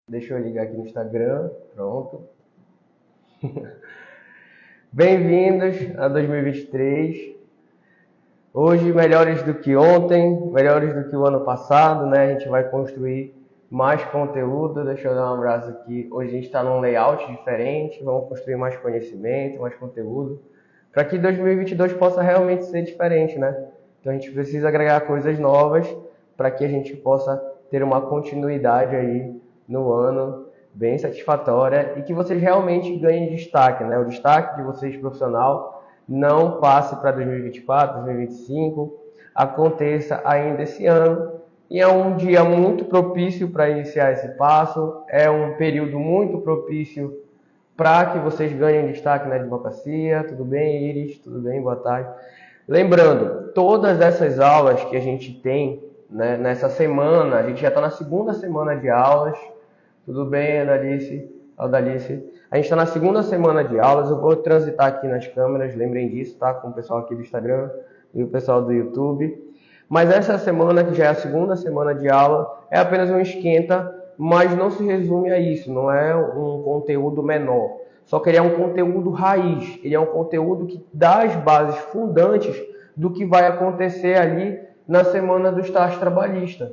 Deixa eu ligar aqui no Instagram. Pronto. Bem-vindos a 2023. Hoje, melhores do que ontem, melhores do que o ano passado, né? A gente vai construir mais conteúdo. Deixa eu dar um abraço aqui. Hoje a gente está num layout diferente. Vamos construir mais conhecimento, mais conteúdo, para que 2022 possa realmente ser diferente, né? Então a gente precisa agregar coisas novas para que a gente possa ter uma continuidade aí no ano bem satisfatória e que vocês realmente ganhem destaque, né? O destaque de vocês profissional não passe para 2024, 2025, aconteça ainda esse ano. E é um dia muito propício para iniciar esse passo, é um período muito propício para que vocês ganhem destaque na advocacia. Tudo bem, Iris? Tudo bem? Boa tarde. Lembrando, todas essas aulas que a gente tem, né, nessa semana, a gente já está na segunda semana de aulas. Tudo bem, Adalice? Aldalice? A gente está na segunda semana de aulas. Eu vou transitar aqui nas câmeras, lembrem disso, tá? Com o pessoal aqui do Instagram e o pessoal do YouTube. Mas essa semana, que já é a segunda semana de aula, é apenas um esquenta, mas não se resume a isso, não é um conteúdo menor. Só que ele é um conteúdo raiz, ele é um conteúdo que dá as bases fundantes do que vai acontecer ali na semana do estágio trabalhista.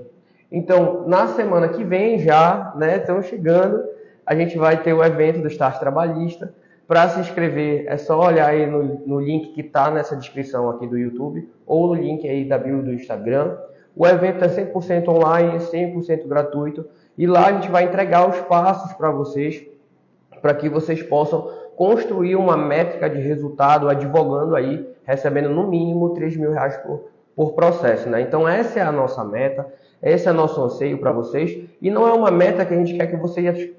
Então, na semana que vem já, né, estamos chegando, a gente vai ter o evento do estágio trabalhista. Para se inscrever, é só olhar aí no link que está nessa descrição aqui do YouTube, ou no link aí da bio do Instagram. O evento é 100% online, 100% gratuito, e lá a gente vai entregar os passos para vocês, para que vocês possam construir uma métrica de resultado, advogando aí, recebendo no mínimo R$ 3.000 por processo, né? Então essa é a nossa meta, esse é o nosso anseio para vocês, e não é uma meta que a gente quer que vocês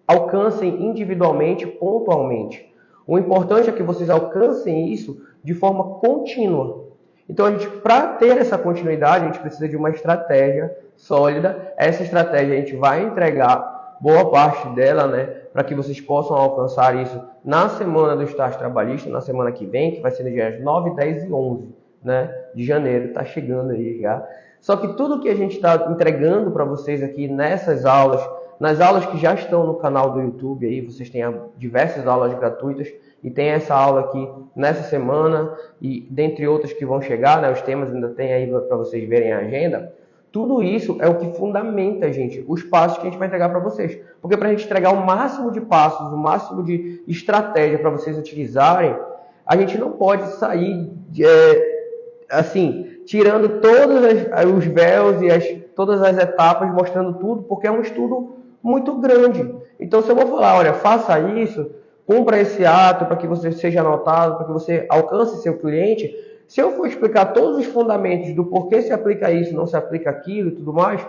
alcancem individualmente, pontualmente. O importante é que vocês alcancem isso de forma contínua. Então, para ter essa continuidade, a gente precisa de uma estratégia sólida. Essa estratégia a gente vai entregar boa parte dela, né, para que vocês possam alcançar isso na semana do estágio trabalhista, na semana que vem, que vai ser nos dias 9, 10 e 11, né, de janeiro. Está chegando aí já. Só que tudo que a gente está entregando para vocês aqui nessas aulas, nas aulas que já estão no canal do YouTube, aí vocês têm diversas aulas gratuitas, e tem essa aula aqui nessa semana, e dentre outras que vão chegar, né, os temas ainda tem aí para vocês verem a agenda. Tudo isso é o que fundamenta, gente, os passos que a gente vai entregar para vocês. Porque para a gente entregar o máximo de passos, o máximo de estratégia para vocês utilizarem, a gente não pode sair assim, tirando todos os véus e todas as etapas, mostrando tudo, porque é um estudo muito grande. Então, se eu vou falar, olha, faça isso, cumpra esse ato para que você seja anotado, para que você alcance seu cliente, se eu for explicar todos os fundamentos do porquê se aplica isso, não se aplica aquilo e tudo mais,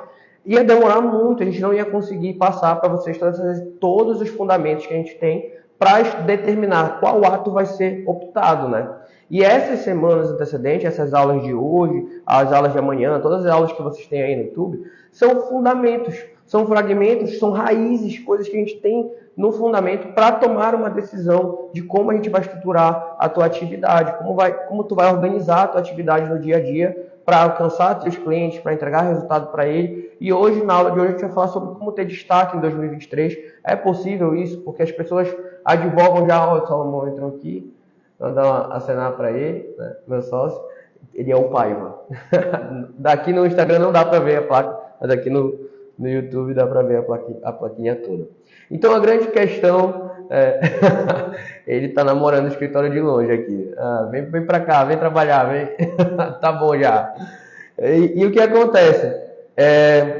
ia demorar muito, a gente não ia conseguir passar para vocês todos os fundamentos que a gente tem para determinar qual ato vai ser optado, né? E essas semanas antecedentes, essas aulas de hoje, as aulas de amanhã, todas as aulas que vocês têm aí no YouTube, são fundamentos, são fragmentos, são raízes, coisas que a gente tem no fundamento para tomar uma decisão de como a gente vai estruturar a tua atividade, como tu vai organizar a tua atividade no dia a dia para alcançar teus clientes, para entregar resultado para ele. E hoje, na aula de hoje, a gente vai falar sobre como ter destaque em 2023. É possível isso, porque as pessoas advogam já, ó, o Salomão entrou aqui, vou dar uma acenar para ele, né, meu sócio, ele é o Paiva. Daqui no Instagram não dá para ver a placa, mas aqui no YouTube dá para ver a plaquinha toda. Então a grande questão é... ele está namorando o escritório de longe aqui. Vem para cá, vem trabalhar, vem. Tá bom já. E o que acontece?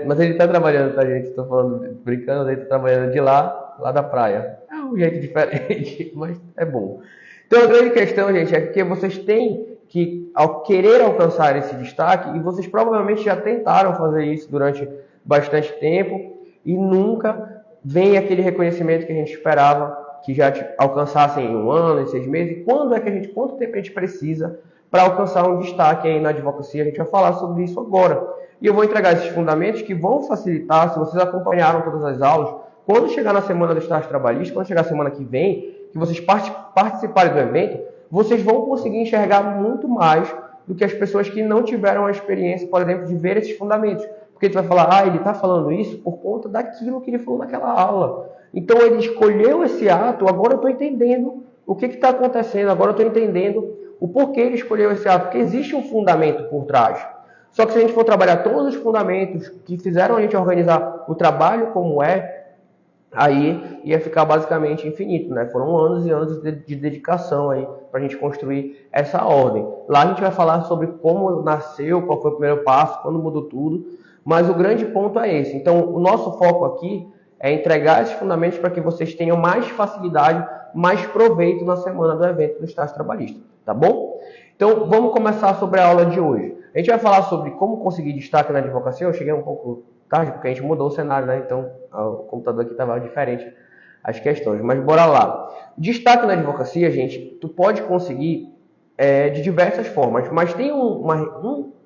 Mas ele está trabalhando, tá, gente? Estou falando, brincando, ele está trabalhando de lá da praia. É um jeito diferente, mas é bom. Então a grande questão, gente, é que vocês têm que, ao querer alcançar esse destaque, e vocês provavelmente já tentaram fazer isso durante bastante tempo, e nunca vem aquele reconhecimento que a gente esperava que já alcançassem em 1 ano, em 6 meses. Quanto tempo a gente precisa para alcançar um destaque aí na advocacia? A gente vai falar sobre isso agora. E eu vou entregar esses fundamentos que vão facilitar, se vocês acompanharam todas as aulas, quando chegar na semana do estágio trabalhista, quando chegar a semana que vem, que vocês participarem do evento, vocês vão conseguir enxergar muito mais do que as pessoas que não tiveram a experiência, por exemplo, de ver esses fundamentos. Porque tu vai falar, ele está falando isso por conta daquilo que ele falou naquela aula. Então ele escolheu esse ato, agora eu estou entendendo o que está acontecendo, agora eu estou entendendo o porquê ele escolheu esse ato, porque existe um fundamento por trás. Só que se a gente for trabalhar todos os fundamentos que fizeram a gente organizar o trabalho como aí ia ficar basicamente infinito, né? Foram anos e anos de dedicação aí para a gente construir essa ordem. Lá a gente vai falar sobre como nasceu, qual foi o primeiro passo, quando mudou tudo, mas o grande ponto é esse. Então, o nosso foco aqui é entregar esses fundamentos para que vocês tenham mais facilidade, mais proveito na semana do evento do estágio trabalhista, tá bom? Então, vamos começar sobre a aula de hoje. A gente vai falar sobre como conseguir destaque na advocacia. Eu cheguei um pouco tarde, porque a gente mudou o cenário, né? Então, o computador aqui estava diferente as questões. Mas bora lá. Destaque na advocacia, gente, tu pode conseguir de diversas formas, mas tem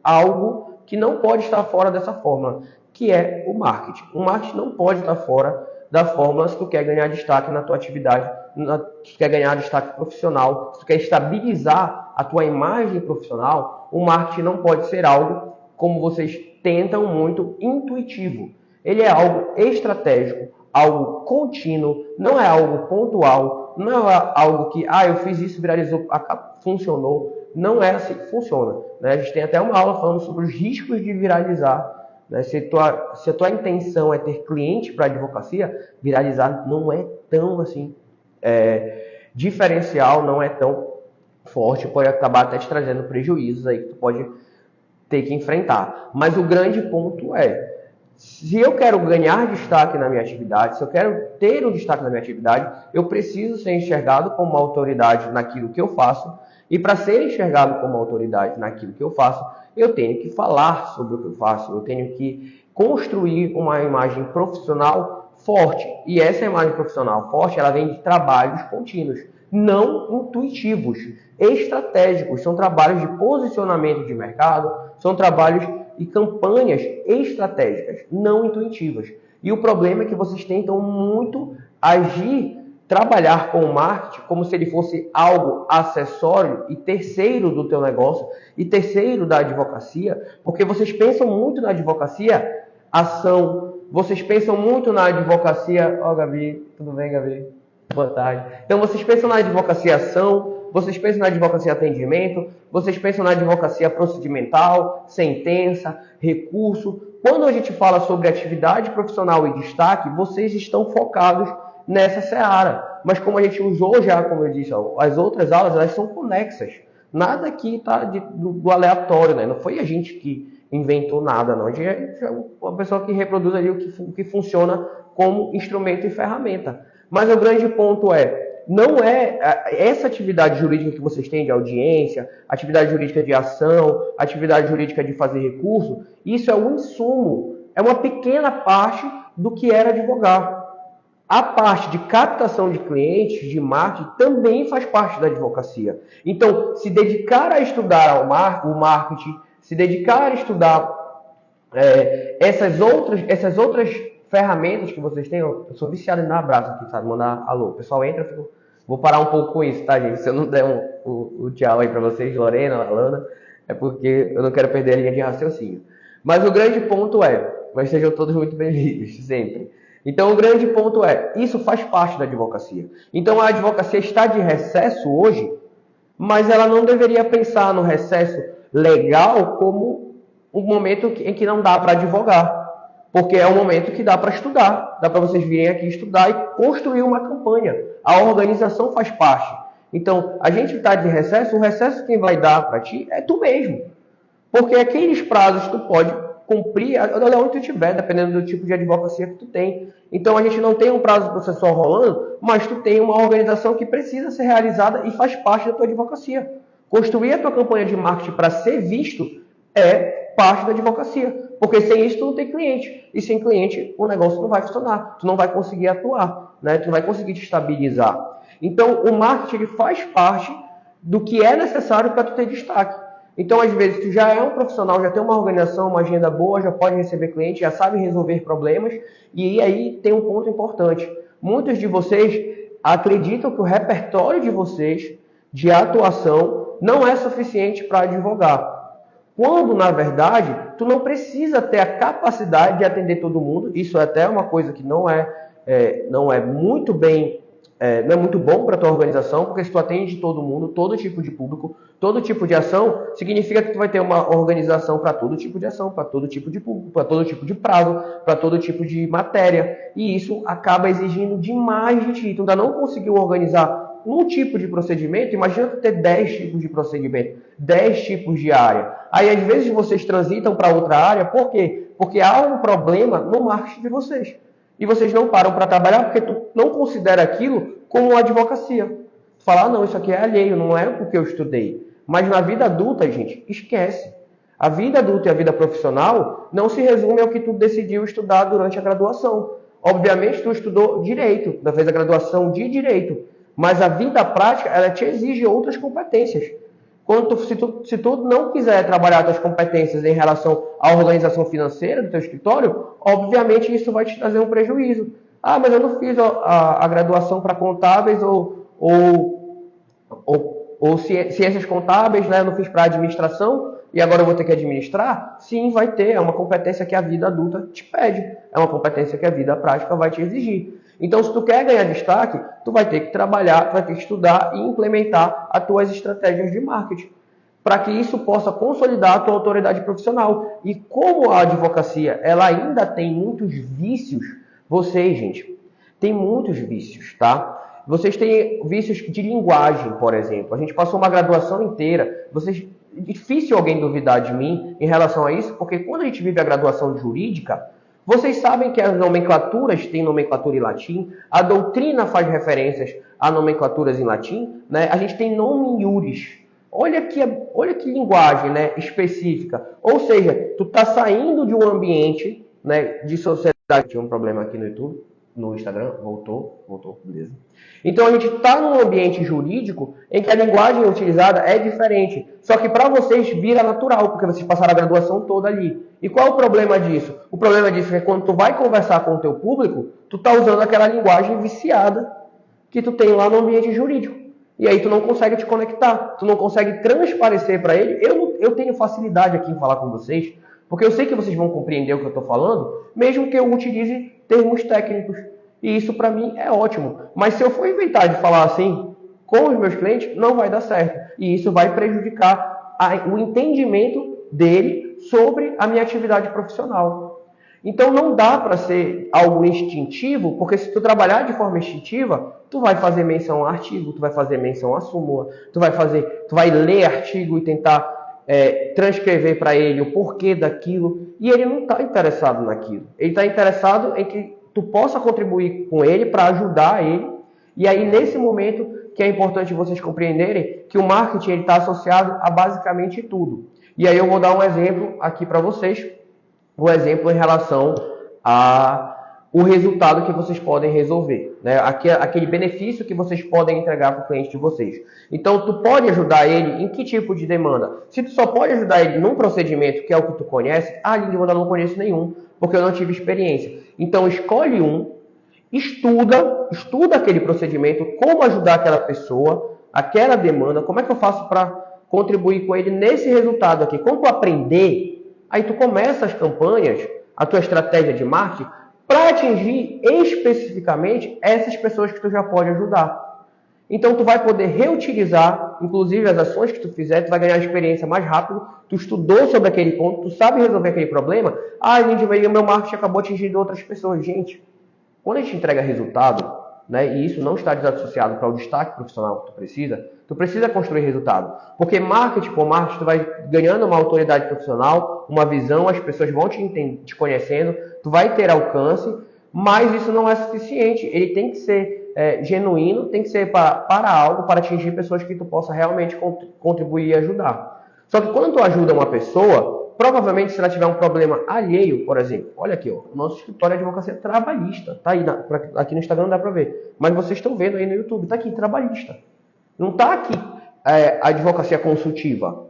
algo que não pode estar fora dessa fórmula, que é o marketing. O marketing não pode estar fora da fórmula se tu quer ganhar destaque na tua atividade, se tu quer ganhar destaque profissional, se tu quer estabilizar a tua imagem profissional. O marketing não pode ser algo, como vocês tentam muito, intuitivo. Ele é algo estratégico, algo contínuo, não é algo pontual, não é algo que, eu fiz isso, viralizou, funcionou. Não é assim que funciona, né? A gente tem até uma aula falando sobre os riscos de viralizar, né? Se a tua intenção é ter cliente para advocacia, viralizar não é tão assim diferencial, não é tão forte, pode acabar até te trazendo prejuízos aí que tu pode ter que enfrentar. Mas o grande ponto se eu quero ganhar destaque na minha atividade, se eu quero ter um destaque na minha atividade, eu preciso ser enxergado como uma autoridade naquilo que eu faço. E para ser enxergado como autoridade naquilo que eu faço, eu tenho que falar sobre o que eu faço, eu tenho que construir uma imagem profissional forte. E essa imagem profissional forte, ela vem de trabalhos contínuos, não intuitivos, estratégicos. São trabalhos de posicionamento de mercado, são trabalhos e campanhas estratégicas, não intuitivas. E o problema é que vocês tentam muito trabalhar com o marketing como se ele fosse algo acessório e terceiro do teu negócio e terceiro da advocacia, porque vocês pensam muito na advocacia ação, vocês pensam muito na advocacia... Gabi, tudo bem, Gabi? Boa tarde. Então, vocês pensam na advocacia ação, vocês pensam na advocacia atendimento, vocês pensam na advocacia procedimental, sentença, recurso. Quando a gente fala sobre atividade profissional e destaque, vocês estão focados nessa seara. Mas como a gente usou já, como eu disse, as outras aulas, elas são conexas. Nada aqui está do aleatório, né? Não foi a gente que inventou nada, não. A gente é uma pessoa que reproduz ali o que funciona como instrumento e ferramenta. Mas o grande ponto não é essa atividade jurídica que vocês têm de audiência, atividade jurídica de ação, atividade jurídica de fazer recurso, isso é um insumo, é uma pequena parte do que era advogar. A parte de captação de clientes, de marketing, também faz parte da advocacia. Então, se dedicar a estudar o marketing, se dedicar a estudar essas outras ferramentas que vocês têm. Eu sou viciado em dar abraço aqui, sabe? Mandar alô. O pessoal entra, vou parar um pouco com isso, tá, gente? Se eu não der o tchau aí para vocês, Lorena, Alana, é porque eu não quero perder a linha de raciocínio. Mas o grande ponto mas sejam todos muito bem-vindos, sempre. Então, o grande ponto isso faz parte da advocacia. Então, a advocacia está de recesso hoje, mas ela não deveria pensar no recesso legal como um momento em que não dá para advogar. Porque é um momento que dá para estudar, dá para vocês virem aqui estudar e construir uma campanha. A organização faz parte. Então, a gente está de recesso, o recesso quem vai dar para ti é tu mesmo. Porque aqueles prazos tu pode cumprir onde tu estiver, dependendo do tipo de advocacia que tu tem. Então, a gente não tem um prazo processual rolando, mas tu tem uma organização que precisa ser realizada e faz parte da tua advocacia. Construir a tua campanha de marketing para ser visto é parte da advocacia. Porque sem isso tu não tem cliente. E sem cliente o negócio não vai funcionar. Tu não vai conseguir atuar, né? Tu não vai conseguir te estabilizar. Então, o marketing ele faz parte do que é necessário para tu ter destaque. Então, às vezes, tu já é um profissional, já tem uma organização, uma agenda boa, já pode receber cliente, já sabe resolver problemas. E aí tem um ponto importante. Muitos de vocês acreditam que o repertório de vocês de atuação não é suficiente para advogar. Quando, na verdade, tu não precisa ter a capacidade de atender todo mundo. Isso é até uma coisa que não é muito bem, não é muito bom para a tua organização, porque se tu atende todo mundo, todo tipo de público, todo tipo de ação, significa que tu vai ter uma organização para todo tipo de ação, para todo tipo de público, para todo tipo de prazo, para todo tipo de matéria. E isso acaba exigindo demais de ti. Tu ainda não conseguiu organizar um tipo de procedimento. Imagina tu ter 10 tipos de procedimento, 10 tipos de área. Aí, às vezes, vocês transitam para outra área. Por quê? Porque há um problema no marketing de vocês. E vocês não param para trabalhar porque tu não considera aquilo como uma advocacia. Tu fala, não, isso aqui é alheio, não é porque eu estudei. Mas na vida adulta, gente, esquece. A vida adulta e a vida profissional não se resume ao que tu decidiu estudar durante a graduação. Obviamente, tu estudou direito, fez a graduação de direito. Mas a vida prática, ela te exige outras competências. Se tu não quiser trabalhar suas competências em relação à organização financeira do teu escritório, obviamente isso vai te trazer um prejuízo. Ah, mas eu não fiz a graduação para contábeis ou ciências contábeis, né? Eu não fiz para administração e agora eu vou ter que administrar? Sim, vai ter. É uma competência que a vida adulta te pede. É uma competência que a vida prática vai te exigir. Então, se tu quer ganhar destaque, tu vai ter que trabalhar, tu vai ter que estudar e implementar as tuas estratégias de marketing, para que isso possa consolidar a tua autoridade profissional. E como a advocacia, ela ainda tem muitos vícios, vocês, gente, tem muitos vícios, tá? Vocês têm vícios de linguagem, por exemplo. A gente passou uma graduação inteira. É difícil alguém duvidar de mim em relação a isso, porque quando a gente vive a graduação jurídica, vocês sabem que as nomenclaturas têm nomenclatura em latim, a doutrina faz referências a nomenclaturas em latim, né? A gente tem nome iuris. Olha que linguagem, né, específica. Ou seja, tu está saindo de um ambiente, né, de sociedade. Tinha um problema aqui no YouTube, no Instagram, voltou, beleza. Então a gente está num ambiente jurídico em que a linguagem utilizada é diferente. Só que para vocês vira natural, porque vocês passaram a graduação toda ali. E qual é o problema disso? O problema disso é que quando tu vai conversar com o teu público, tu está usando aquela linguagem viciada que tu tem lá no ambiente jurídico. E aí tu não consegue te conectar, tu não consegue transparecer para ele. Eu tenho facilidade aqui em falar com vocês, porque eu sei que vocês vão compreender o que eu estou falando, mesmo que eu utilize termos técnicos. E isso para mim é ótimo. Mas se eu for inventar de falar assim com os meus clientes, não vai dar certo. E isso vai prejudicar o entendimento dele sobre a minha atividade profissional. Então não dá para ser algo instintivo, porque se tu trabalhar de forma instintiva, tu vai fazer menção a artigo, tu vai fazer menção a súmula, tu vai ler artigo e tentar transcrever para ele o porquê daquilo, e ele não está interessado naquilo. Ele está interessado em que tu possa contribuir com ele para ajudar ele. E aí, nesse momento, que é importante vocês compreenderem que o marketing está associado a basicamente tudo. E aí eu vou dar um exemplo aqui para vocês, um exemplo em relação ao resultado que vocês podem resolver, né? Aquele benefício que vocês podem entregar para o cliente de vocês. Então, tu pode ajudar ele em que tipo de demanda? Se tu só pode ajudar ele num procedimento, que é o que tu conhece, Lívia, eu não conheço nenhum, porque eu não tive experiência. Então, escolhe um, estuda aquele procedimento, como ajudar aquela pessoa, aquela demanda, como é que eu faço para contribuir com ele nesse resultado aqui. Quando tu aprender, aí tu começa as campanhas, a tua estratégia de marketing, para atingir especificamente essas pessoas que tu já pode ajudar. Então, tu vai poder reutilizar, inclusive as ações que tu fizer, tu vai ganhar experiência mais rápido, tu estudou sobre aquele ponto, tu sabe resolver aquele problema. Lindy, o meu marketing acabou atingindo outras pessoas. Gente, quando a gente entrega resultado, né, e isso não está desassociado para o destaque profissional que tu precisa construir resultado. Porque marketing por marketing, tu vai ganhando uma autoridade profissional, uma visão, as pessoas vão te conhecendo, tu vai ter alcance, mas isso não é suficiente. Ele tem que ser genuíno, tem que ser para algo, para atingir pessoas que tu possa realmente contribuir e ajudar. Só que quando tu ajuda uma pessoa, provavelmente se ela tiver um problema alheio, por exemplo, olha aqui, ó, o nosso escritório de advocacia trabalhista, tá aí, aqui no Instagram não dá para ver, mas vocês estão vendo aí no YouTube, tá aqui, trabalhista. Não está aqui advocacia consultiva.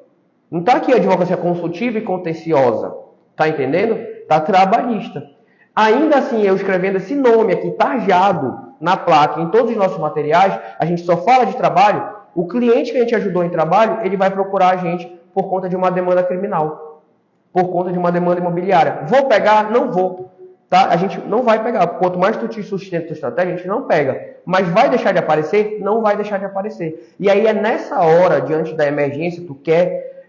Não está aqui advocacia consultiva e contenciosa. Tá entendendo? Está trabalhista. Ainda assim, eu escrevendo esse nome aqui, tarjado na placa, em todos os nossos materiais, a gente só fala de trabalho. O cliente que a gente ajudou em trabalho, ele vai procurar a gente por conta de uma demanda criminal, por conta de uma demanda imobiliária. Vou pegar? Não vou. Tá? A gente não vai pegar. Quanto mais tu te sustenta a tua estratégia, a gente não pega. Mas vai deixar de aparecer? Não vai deixar de aparecer. E aí é nessa hora, diante da emergência, tu quer...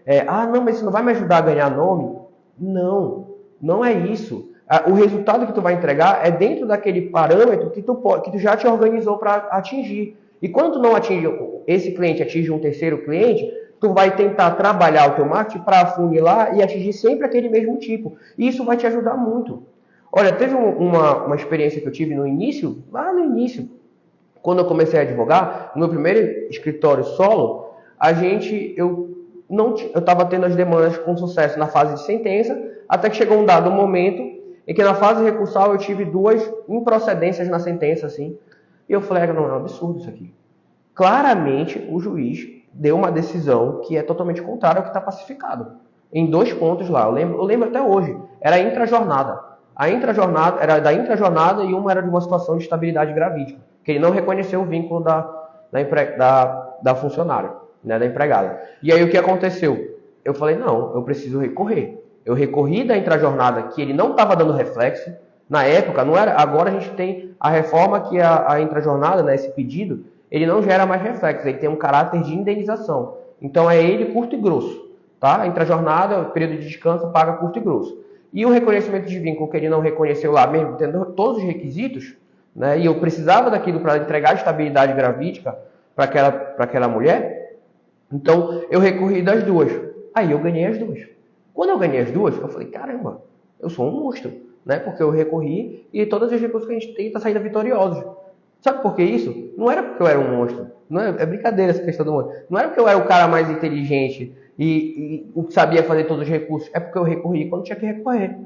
não, mas isso não vai me ajudar a ganhar nome? Não, não é isso. O resultado que tu vai entregar é dentro daquele parâmetro que tu já te organizou para atingir. E quando tu não atinge esse cliente, atinge um terceiro cliente, tu vai tentar trabalhar o teu marketing para afunilar e atingir sempre aquele mesmo tipo. E isso vai te ajudar muito. Olha, teve uma experiência que eu tive no início, lá no início, quando eu comecei a advogar, no meu primeiro escritório solo, eu estava tendo as demandas com sucesso na fase de sentença, até que chegou um dado momento em que na fase recursal eu tive 2 improcedências na sentença, assim, e eu falei, não, é um absurdo isso aqui. Claramente, o juiz deu uma decisão que é totalmente contrária ao que está pacificado. Em 2 pontos lá, eu lembro até hoje, era intrajornada. A intrajornada era da intrajornada e uma era de uma situação de estabilidade gravídica, que ele não reconheceu o vínculo da funcionária, né, da empregada. E aí o que aconteceu? Eu falei, não, eu preciso recorrer. Eu recorri da intrajornada, que ele não estava dando reflexo. Na época, não era. Agora a gente tem a reforma que a intrajornada, né, esse pedido, ele não gera mais reflexo, ele tem um caráter de indenização. Então é ele curto e grosso. Tá? A intrajornada, o período de descanso, paga curto e grosso. E o reconhecimento de vínculo que ele não reconheceu lá, mesmo tendo todos os requisitos, né, e eu precisava daquilo para entregar estabilidade gravídica para aquela mulher, então eu recorri das 2. Aí eu ganhei as 2. Quando eu ganhei as 2, eu falei, caramba, eu sou um monstro, né, porque eu recorri e todos os recursos que a gente tem estão saindo vitoriosos. Sabe por que isso? Não era porque eu era um monstro. Não é brincadeira essa questão do monstro. Não era porque eu era o cara mais inteligente e sabia fazer todos os recursos. É porque eu recorri quando tinha que recorrer.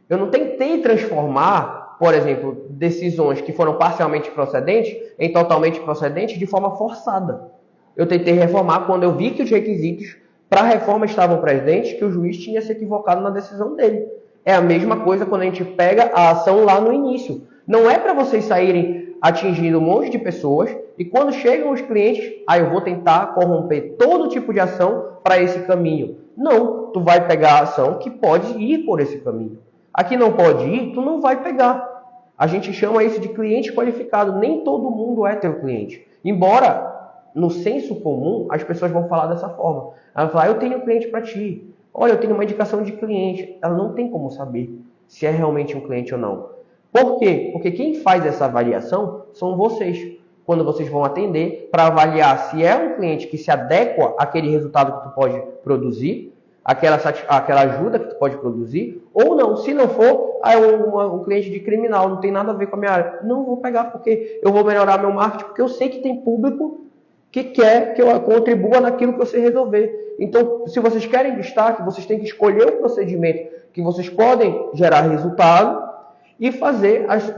Eu não tentei transformar, por exemplo, decisões que foram parcialmente procedentes em totalmente procedentes de forma forçada. Eu tentei reformar quando eu vi que os requisitos para a reforma estavam presentes, que o juiz tinha se equivocado na decisão dele. É a mesma coisa quando a gente pega a ação lá no início. Não é para vocês saírem atingindo um monte de pessoas e quando chegam os clientes, eu vou tentar corromper todo tipo de ação para esse caminho. Não, tu vai pegar a ação que pode ir por esse caminho. A que não pode ir, tu não vai pegar. A gente chama isso de cliente qualificado. Nem todo mundo é teu cliente. Embora, no senso comum, as pessoas vão falar dessa forma. Ela vai falar, eu tenho um cliente para ti. Olha, eu tenho uma indicação de cliente. Ela não tem como saber se é realmente um cliente ou não. Por quê? Porque quem faz essa avaliação são vocês. Quando vocês vão atender para avaliar se é um cliente que se adequa àquele resultado que tu pode produzir, aquela ajuda que tu pode produzir, ou não. Se não for, um cliente de criminal, não tem nada a ver com a minha área. Não vou pegar porque eu vou melhorar meu marketing, porque eu sei que tem público que quer que eu contribua naquilo que você resolver. Então, se vocês querem destaque, vocês têm que escolher o procedimento que vocês podem gerar resultado e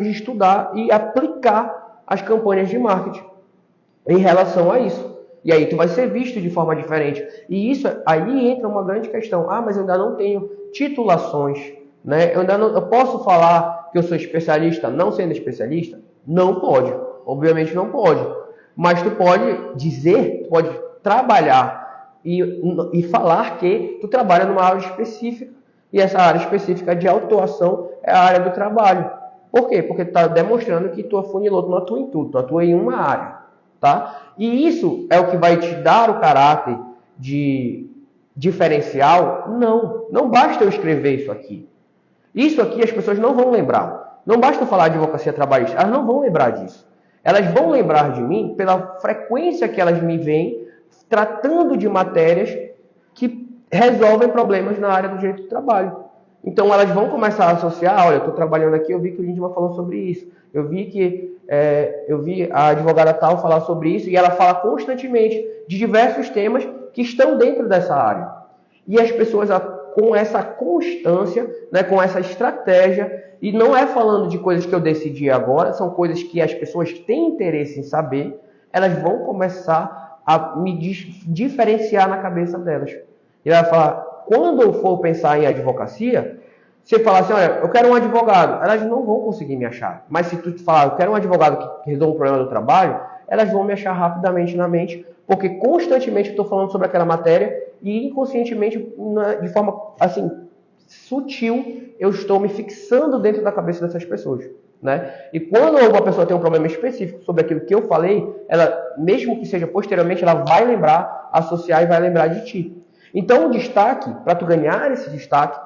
estudar e aplicar as campanhas de marketing em relação a isso. E aí tu vai ser visto de forma diferente. E isso aí entra uma grande questão. Mas eu ainda não tenho titulações, né? Eu posso falar que eu sou especialista não sendo especialista? Não pode. Obviamente não pode. Mas tu pode dizer, tu pode trabalhar e falar que tu trabalha numa área específica. E essa área específica de autuação é a área do trabalho. Por quê? Porque tu está demonstrando que tu afunilou, tu não atua em tudo, tu atua em uma área. Tá? E isso é o que vai te dar o caráter de diferencial? Não basta eu escrever isso aqui. Isso aqui as pessoas não vão lembrar. Não basta eu falar de advocacia trabalhista, elas não vão lembrar disso. Elas vão lembrar de mim pela frequência que elas me veem tratando de matérias que resolvem problemas na área do direito do trabalho. Então elas vão começar a associar, olha, eu estou trabalhando aqui, eu vi que o Lindman falou sobre isso. Eu vi a advogada tal falar sobre isso e ela fala constantemente de diversos temas que estão dentro dessa área. E as pessoas com essa constância, né, com essa estratégia, e não é falando de coisas que eu decidi agora, são coisas que as pessoas têm interesse em saber, elas vão começar a me diferenciar na cabeça delas. E ela vai falar, quando eu for pensar em advocacia, você falar assim, olha, eu quero um advogado, elas não vão conseguir me achar. Mas se tu falar, eu quero um advogado que resolva um problema do trabalho, elas vão me achar rapidamente na mente, porque constantemente eu estou falando sobre aquela matéria e inconscientemente, de forma assim sutil, eu estou me fixando dentro da cabeça dessas pessoas, né? E quando uma pessoa tem um problema específico sobre aquilo que eu falei, ela, mesmo que seja posteriormente, ela vai lembrar, associar e vai lembrar de ti. Então, o destaque, para tu ganhar esse destaque,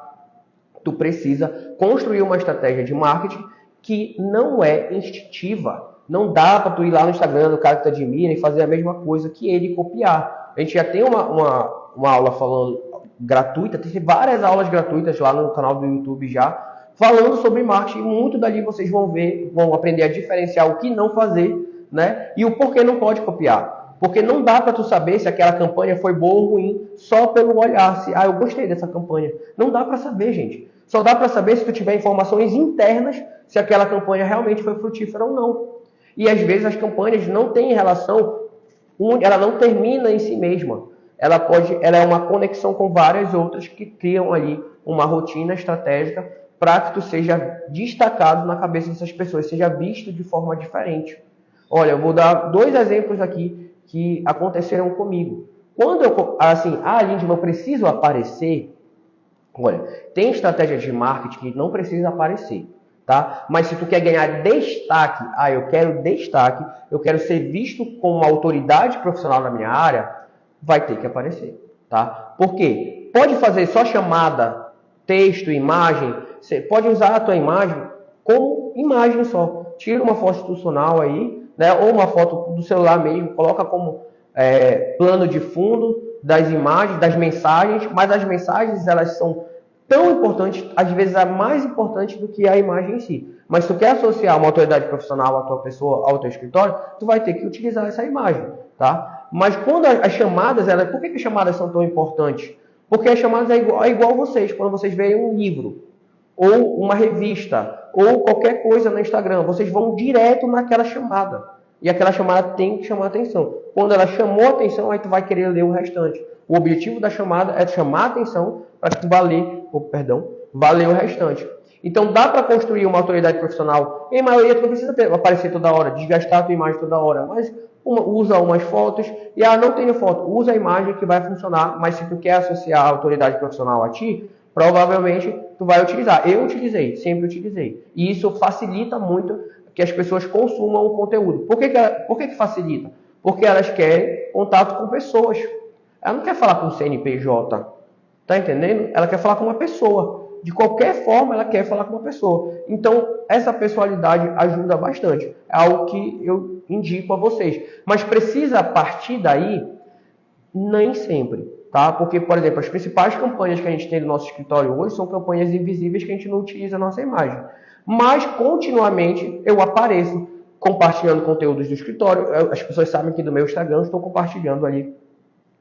tu precisa construir uma estratégia de marketing que não é instintiva. Não dá para tu ir lá no Instagram do cara que tu admira e fazer a mesma coisa que ele e copiar. A gente já tem uma aula falando gratuita, tem várias aulas gratuitas lá no canal do YouTube já, falando sobre marketing. Muito dali vocês vão ver, vão aprender a diferenciar o que não fazer, né? E o porquê não pode copiar. Porque não dá para tu saber se aquela campanha foi boa ou ruim só pelo olhar. Se, eu gostei dessa campanha. Não dá para saber, gente. Só dá para saber se tu tiver informações internas se aquela campanha realmente foi frutífera ou não. E às vezes as campanhas não têm relação, ela não termina em si mesma. Ela é uma conexão com várias outras que criam ali uma rotina estratégica para que tu seja destacado na cabeça dessas pessoas, seja visto de forma diferente. Olha, eu vou dar 2 exemplos aqui que aconteceram comigo. Quando Lindman, eu preciso aparecer. Olha, tem estratégia de marketing que não precisa aparecer, tá? Mas se tu quer ganhar destaque, eu quero destaque, eu quero ser visto como uma autoridade profissional na minha área, vai ter que aparecer, tá? Por quê? Pode fazer só chamada, texto, imagem, você pode usar a tua imagem como imagem só. Tira uma foto institucional aí, né? Ou uma foto do celular mesmo, coloca como plano de fundo das imagens, das mensagens, mas as mensagens elas são tão importantes, às vezes é mais importante do que a imagem em si. Mas se tu quer associar uma autoridade profissional à tua pessoa, ao teu escritório, tu vai ter que utilizar essa imagem, tá? Mas quando as chamadas, por que as chamadas são tão importantes? Porque as chamadas é igual vocês, quando vocês veem um livro, ou uma revista, ou qualquer coisa no Instagram, vocês vão direto naquela chamada. E aquela chamada tem que chamar a atenção. Quando ela chamou a atenção, aí tu vai querer ler o restante. O objetivo da chamada é chamar a atenção para que tu vá ler o restante. Então dá para construir uma autoridade profissional. Em maioria tu não precisa aparecer toda hora, desgastar a tua imagem toda hora. Mas usa umas fotos e não tenho foto. Usa a imagem que vai funcionar. Mas se tu quer associar a autoridade profissional a ti, provavelmente tu vai utilizar. Eu utilizei, sempre utilizei. E isso facilita muito que as pessoas consumam o conteúdo. Por que facilita? Porque elas querem contato com pessoas. Ela não quer falar com o CNPJ, tá entendendo? Ela quer falar com uma pessoa. De qualquer forma, ela quer falar com uma pessoa. Então, essa pessoalidade ajuda bastante. É algo que eu indico a vocês. Mas precisa partir daí? Nem sempre, tá? Porque, por exemplo, as principais campanhas que a gente tem no nosso escritório hoje são campanhas invisíveis que a gente não utiliza a nossa imagem. Mas, continuamente, eu apareço compartilhando conteúdos do escritório. As pessoas sabem que do meu Instagram eu estou compartilhando ali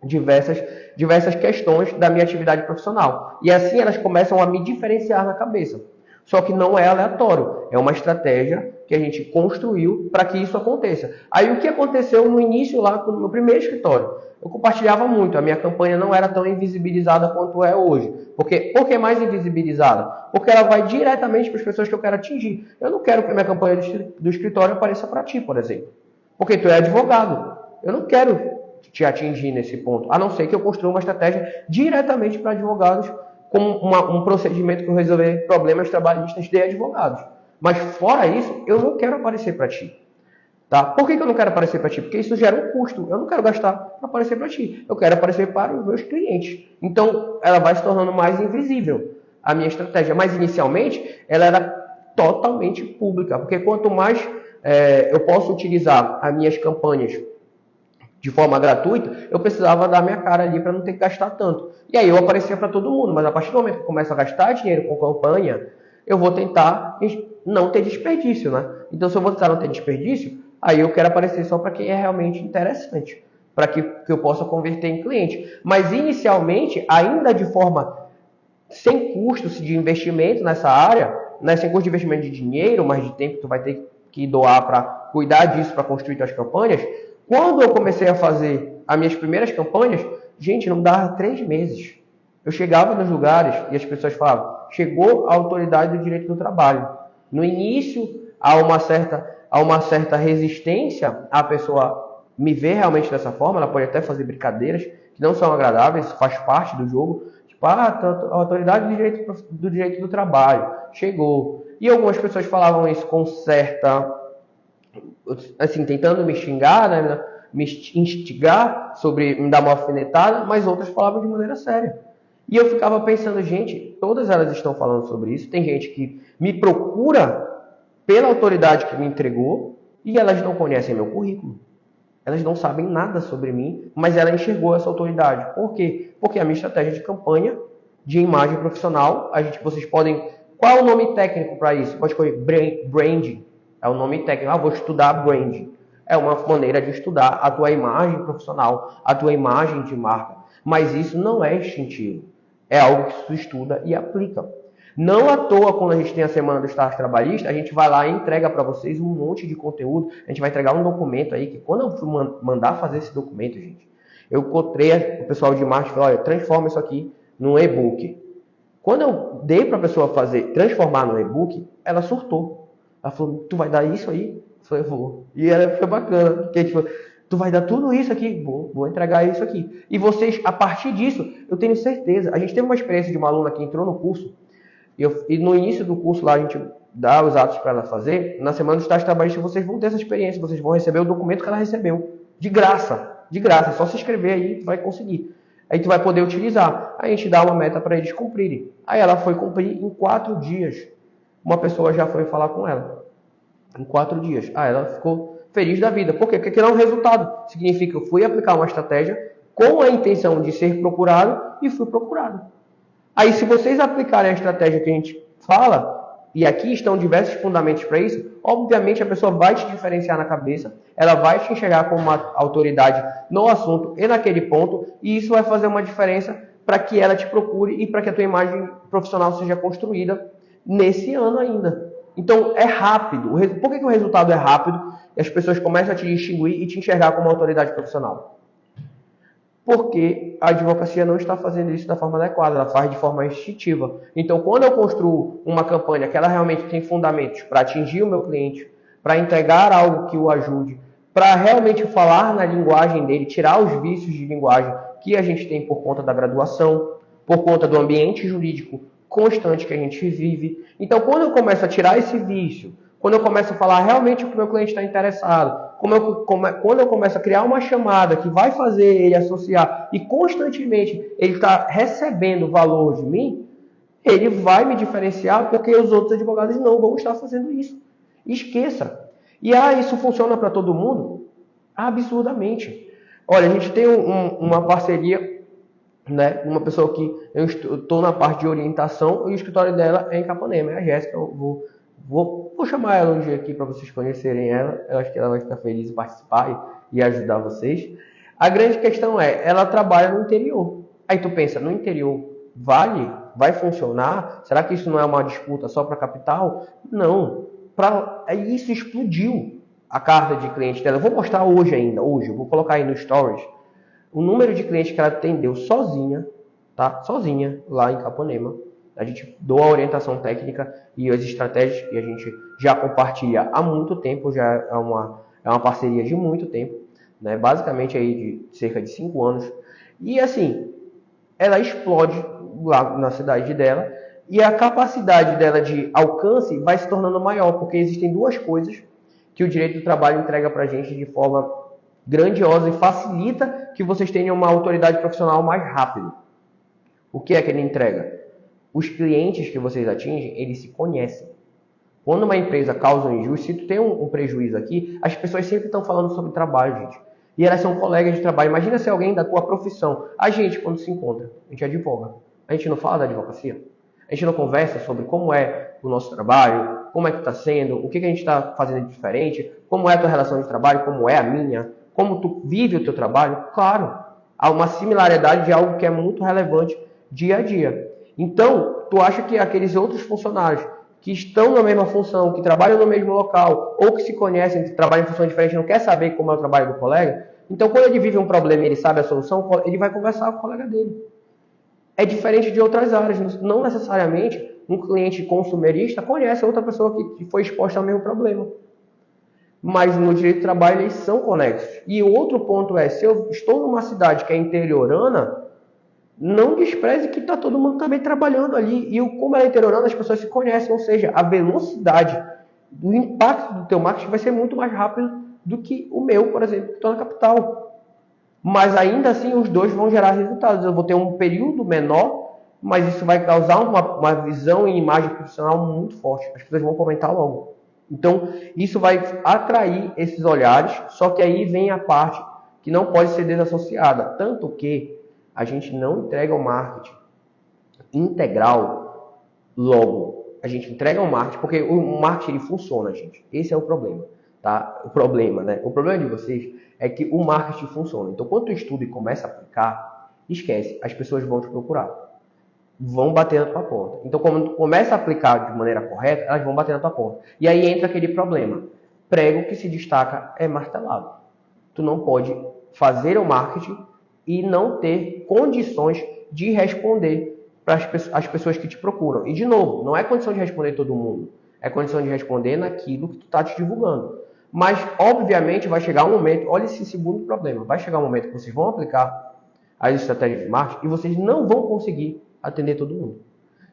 diversas questões da minha atividade profissional. E assim elas começam a me diferenciar na cabeça. Só que não é aleatório. É uma estratégia que a gente construiu para que isso aconteça. Aí o que aconteceu no início lá no meu primeiro escritório? Eu compartilhava muito. A minha campanha não era tão invisibilizada quanto é hoje. Por que mais invisibilizada? Porque ela vai diretamente para as pessoas que eu quero atingir. Eu não quero que a minha campanha do escritório apareça para ti, por exemplo. Porque tu é advogado. Eu não quero te atingir nesse ponto. A não ser que eu construa uma estratégia diretamente para advogados, como um procedimento para resolver problemas trabalhistas de advogados. Mas fora isso, eu não quero aparecer para ti. Tá? Por que eu não quero aparecer para ti? Porque isso gera um custo. Eu não quero gastar para aparecer para ti. Eu quero aparecer para os meus clientes. Então, ela vai se tornando mais invisível, a minha estratégia. Mas, inicialmente, ela era totalmente pública. Porque quanto mais eu posso utilizar as minhas campanhas de forma gratuita, eu precisava dar minha cara ali para não ter que gastar tanto. E aí eu aparecia para todo mundo. Mas, a partir do momento que eu começo a gastar dinheiro com campanha, eu vou tentar não ter desperdício, né? Então, se eu vou tentar não ter desperdício, aí eu quero aparecer só para quem é realmente interessante, para que eu possa converter em cliente. Mas, inicialmente, ainda de forma sem custo de investimento nessa área, né? Sem custo de investimento de dinheiro, mas de tempo que tu vai ter que doar para cuidar disso, para construir tuas campanhas. Quando eu comecei a fazer as minhas primeiras campanhas, gente, não dava 3 meses. Eu chegava nos lugares e as pessoas falavam, chegou a autoridade do direito do trabalho. No início, há uma certa resistência a pessoa me ver realmente dessa forma, ela pode até fazer brincadeiras, que não são agradáveis, isso faz parte do jogo. Tipo, a autoridade do direito do trabalho chegou. E algumas pessoas falavam isso com certa, assim, tentando me xingar, né, me instigar sobre me dar uma alfinetada, mas outras falavam de maneira séria. E eu ficava pensando, gente, todas elas estão falando sobre isso. Tem gente que me procura pela autoridade que me entregou e elas não conhecem meu currículo. Elas não sabem nada sobre mim, mas ela enxergou essa autoridade. Por quê? Porque a minha estratégia de campanha, de imagem profissional, vocês podem... Qual é o nome técnico para isso? Pode escolher branding. É o nome técnico. Vou estudar branding. É uma maneira de estudar a tua imagem profissional, a tua imagem de marca. Mas isso não é instintivo. É algo que tu estuda e aplica. Não à toa, quando a gente tem a semana do estágio trabalhista, a gente vai lá e entrega para vocês um monte de conteúdo. A gente vai entregar um documento aí, que quando eu fui mandar fazer esse documento, gente, eu encontrei o pessoal de marketing e falei, olha, transforma isso aqui num e-book. Quando eu dei para a pessoa transformar no e-book, ela surtou. Ela falou, tu vai dar isso aí? Eu falei, vou. E ela foi bacana, porque tipo, tu vai dar tudo isso aqui? Vou entregar isso aqui. E vocês, a partir disso, eu tenho certeza, a gente teve uma experiência de uma aluna que entrou no curso, e no início do curso lá a gente dá os atos para ela fazer. Na semana do estágio trabalhista vocês vão ter essa experiência, vocês vão receber o documento que ela recebeu. De graça, é só se inscrever aí, tu vai conseguir. Aí tu vai poder utilizar. Aí a gente dá uma meta para eles cumprirem. Aí ela foi cumprir em 4 dias. Uma pessoa já foi falar com ela. Em 4 dias. Ela ficou feliz da vida. Por quê? Porque aquilo é um resultado. Significa que eu fui aplicar uma estratégia com a intenção de ser procurado e fui procurado. Aí, se vocês aplicarem a estratégia que a gente fala, e aqui estão diversos fundamentos para isso, obviamente a pessoa vai te diferenciar na cabeça, ela vai te enxergar como uma autoridade no assunto e naquele ponto, e isso vai fazer uma diferença para que ela te procure e para que a tua imagem profissional seja construída nesse ano ainda. Então, é rápido. Por que o resultado é rápido? E as pessoas começam a te distinguir e te enxergar como autoridade profissional. Porque a advocacia não está fazendo isso da forma adequada, ela faz de forma instintiva. Então, quando eu construo uma campanha que ela realmente tem fundamentos para atingir o meu cliente, para entregar algo que o ajude, para realmente falar na linguagem dele, tirar os vícios de linguagem que a gente tem por conta da graduação, por conta do ambiente jurídico constante que a gente vive. Então, quando eu começo a tirar esse vício, quando eu começo a falar realmente o que o meu cliente está interessado, quando eu começo a criar uma chamada que vai fazer ele associar e constantemente ele está recebendo valor de mim, ele vai me diferenciar porque os outros advogados não vão estar fazendo isso. Esqueça. E isso funciona para todo mundo? Absurdamente. Olha, a gente tem uma parceria, né, uma pessoa que eu estou na parte de orientação e o escritório dela é em Capanema, é a Jéssica. Eu vou chamar ela um dia aqui para vocês conhecerem ela. Eu acho que ela vai ficar feliz em participar e ajudar vocês. A grande questão ela trabalha no interior. Aí tu pensa, no interior vale? Vai funcionar? Será que isso não é uma disputa só para a capital? Não. Isso explodiu a carta de cliente dela. Eu vou mostrar hoje ainda, eu vou colocar aí no Stories, o número de clientes que ela atendeu sozinha, tá? Sozinha, lá em Capanema. A gente doa a orientação técnica e as estratégias que a gente já compartilha há muito tempo, já é uma parceria de muito tempo, né? Basicamente aí de cerca de 5 anos. E assim, ela explode lá na cidade dela e a capacidade dela de alcance vai se tornando maior, porque existem 2 coisas que o direito do trabalho entrega para a gente de forma grandiosa e facilita que vocês tenham uma autoridade profissional mais rápido. O que é que ele entrega? Os clientes que vocês atingem, eles se conhecem. Quando uma empresa causa um injusto, se tu tem um prejuízo aqui, as pessoas sempre estão falando sobre trabalho, gente. E elas são colegas de trabalho. Imagina se alguém da tua profissão, a gente, quando se encontra, a gente advoga. A gente não fala da advocacia. A gente não conversa sobre como é o nosso trabalho, como é que está sendo, o que a gente está fazendo de diferente, como é a tua relação de trabalho, como é a minha, como tu vive o teu trabalho. Claro, há uma similaridade de algo que é muito relevante dia a dia. Então, tu acha que aqueles outros funcionários que estão na mesma função, que trabalham no mesmo local, ou que se conhecem, que trabalham em função diferente, não quer saber como é o trabalho do colega? Então, quando ele vive um problema e ele sabe a solução, ele vai conversar com o colega dele. É diferente de outras áreas. Não necessariamente um cliente consumerista conhece outra pessoa que foi exposta ao mesmo problema. mas no direito do trabalho eles são conexos. E o outro ponto é, se eu estou numa cidade que é interiorana, não despreze que está todo mundo também trabalhando ali. E como ela é interiorana, as pessoas se conhecem, ou seja, a velocidade do impacto do teu marketing vai ser muito mais rápido do que o meu, por exemplo, que estou na capital. Mas ainda assim, os dois vão gerar resultados. Eu vou ter um período menor, mas isso vai causar uma visão e imagem profissional muito forte. As pessoas vão comentar logo. Então, isso vai atrair esses olhares, só que aí vem a parte que não pode ser desassociada. Tanto que a gente não entrega o marketing integral logo. A gente entrega o marketing, porque o marketing ele funciona, gente. Esse é o problema, tá? O problema, né? O problema de vocês é que o marketing funciona. Então, quando tu estuda e começa a aplicar, esquece, as pessoas vão te procurar. Vão bater na tua porta. Então, quando tu começa a aplicar de maneira correta, elas vão bater na tua porta. E aí entra aquele problema. Prego que se destaca é martelado. Tu não pode fazer o marketing e não ter condições de responder para as pessoas que te procuram. E, de novo, não é condição de responder todo mundo. É condição de responder naquilo que tu está te divulgando. Mas, obviamente, vai chegar um momento... Olha esse segundo problema. Vai chegar um momento que vocês vão aplicar as estratégias de marketing e vocês não vão conseguir atender todo mundo.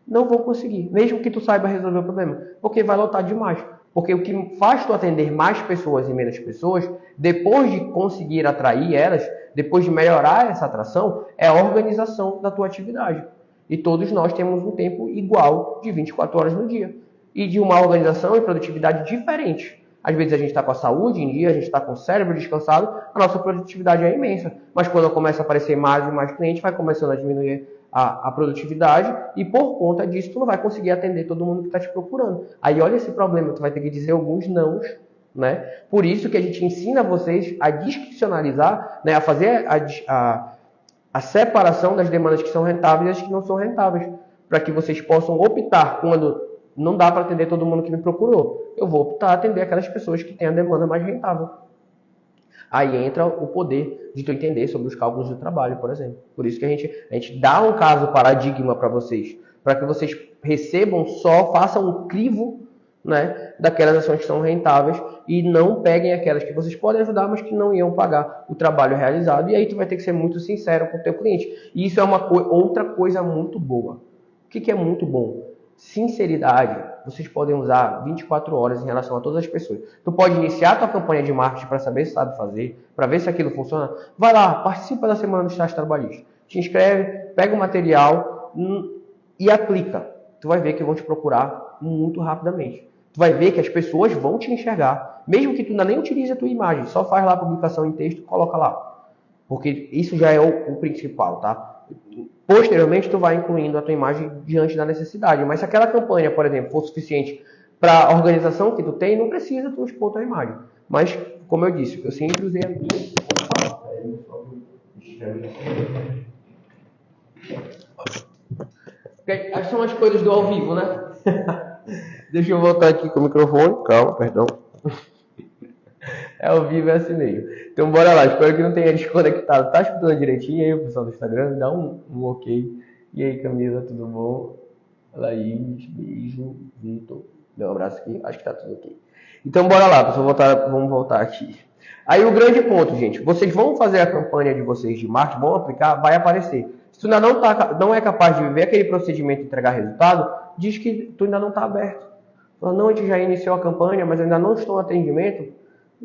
Não vão conseguir. Mesmo que tu saiba resolver o problema. Porque vai lotar demais. Porque o que faz tu atender mais pessoas e menos pessoas, depois de conseguir atrair elas, depois de melhorar essa atração, é a organização da tua atividade. E todos nós temos um tempo igual de 24 horas no dia. E de uma organização e produtividade diferente. Às vezes a gente está com a saúde em dia, a gente está com o cérebro descansado, a nossa produtividade é imensa. Mas quando começa a aparecer mais e mais clientes, vai começando a diminuir a produtividade e por conta disso tu não vai conseguir atender todo mundo que está te procurando. Aí olha esse problema, tu vai ter que dizer alguns nãos, né? Por isso que a gente ensina vocês a discricionalizar, né? A fazer a separação das demandas que são rentáveis e as que não são rentáveis, para que vocês possam optar quando não dá para atender todo mundo que me procurou. Eu vou optar a atender aquelas pessoas que têm a demanda mais rentável. Aí entra o poder de tu entender sobre os cálculos do trabalho, por exemplo. Por isso que a gente dá um caso paradigma para vocês, para que vocês recebam só, façam um crivo, né, daquelas ações que são rentáveis e não peguem aquelas que vocês podem ajudar, mas que não iam pagar o trabalho realizado. E aí tu vai ter que ser muito sincero com o teu cliente. E isso é outra coisa muito boa. O que é muito bom? Sinceridade. Vocês podem usar 24 horas em relação a todas as pessoas. Tu pode iniciar a tua campanha de marketing para saber se sabe fazer, para ver se aquilo funciona. Vai lá, participa da semana do estágio trabalhista. Te inscreve, pega o material e aplica. Tu vai ver que vão te procurar muito rapidamente. Tu vai ver que as pessoas vão te enxergar. Mesmo que tu ainda nem utilize a tua imagem, só faz lá a publicação em texto e coloca lá. Porque isso já é o principal, tá? Posteriormente, tu vai incluindo a tua imagem diante da necessidade. Mas se aquela campanha, por exemplo, for suficiente para a organização que tu tem, não precisa tu expor a tua imagem. Mas, como eu disse, eu sempre usei a minha. Essas são as coisas do ao vivo, né? Deixa eu voltar aqui com o microfone. Calma, perdão. É ao vivo, é assim mesmo. Então bora lá, espero que não tenha desconectado. Tá escutando direitinho aí, o pessoal do Instagram? Dá um ok. E aí, Camila, tudo bom? Laís, beijo, Vitor. Dá um abraço aqui, acho que tá tudo ok. Então bora lá, pessoal, vamos voltar aqui. Aí o grande ponto, gente, vocês vão fazer a campanha de vocês de marketing, vão aplicar, vai aparecer. Se tu ainda não é capaz de viver aquele procedimento e entregar resultado, diz que tu ainda não está aberto. Fala, não, a gente já iniciou a campanha, mas ainda não estou no atendimento.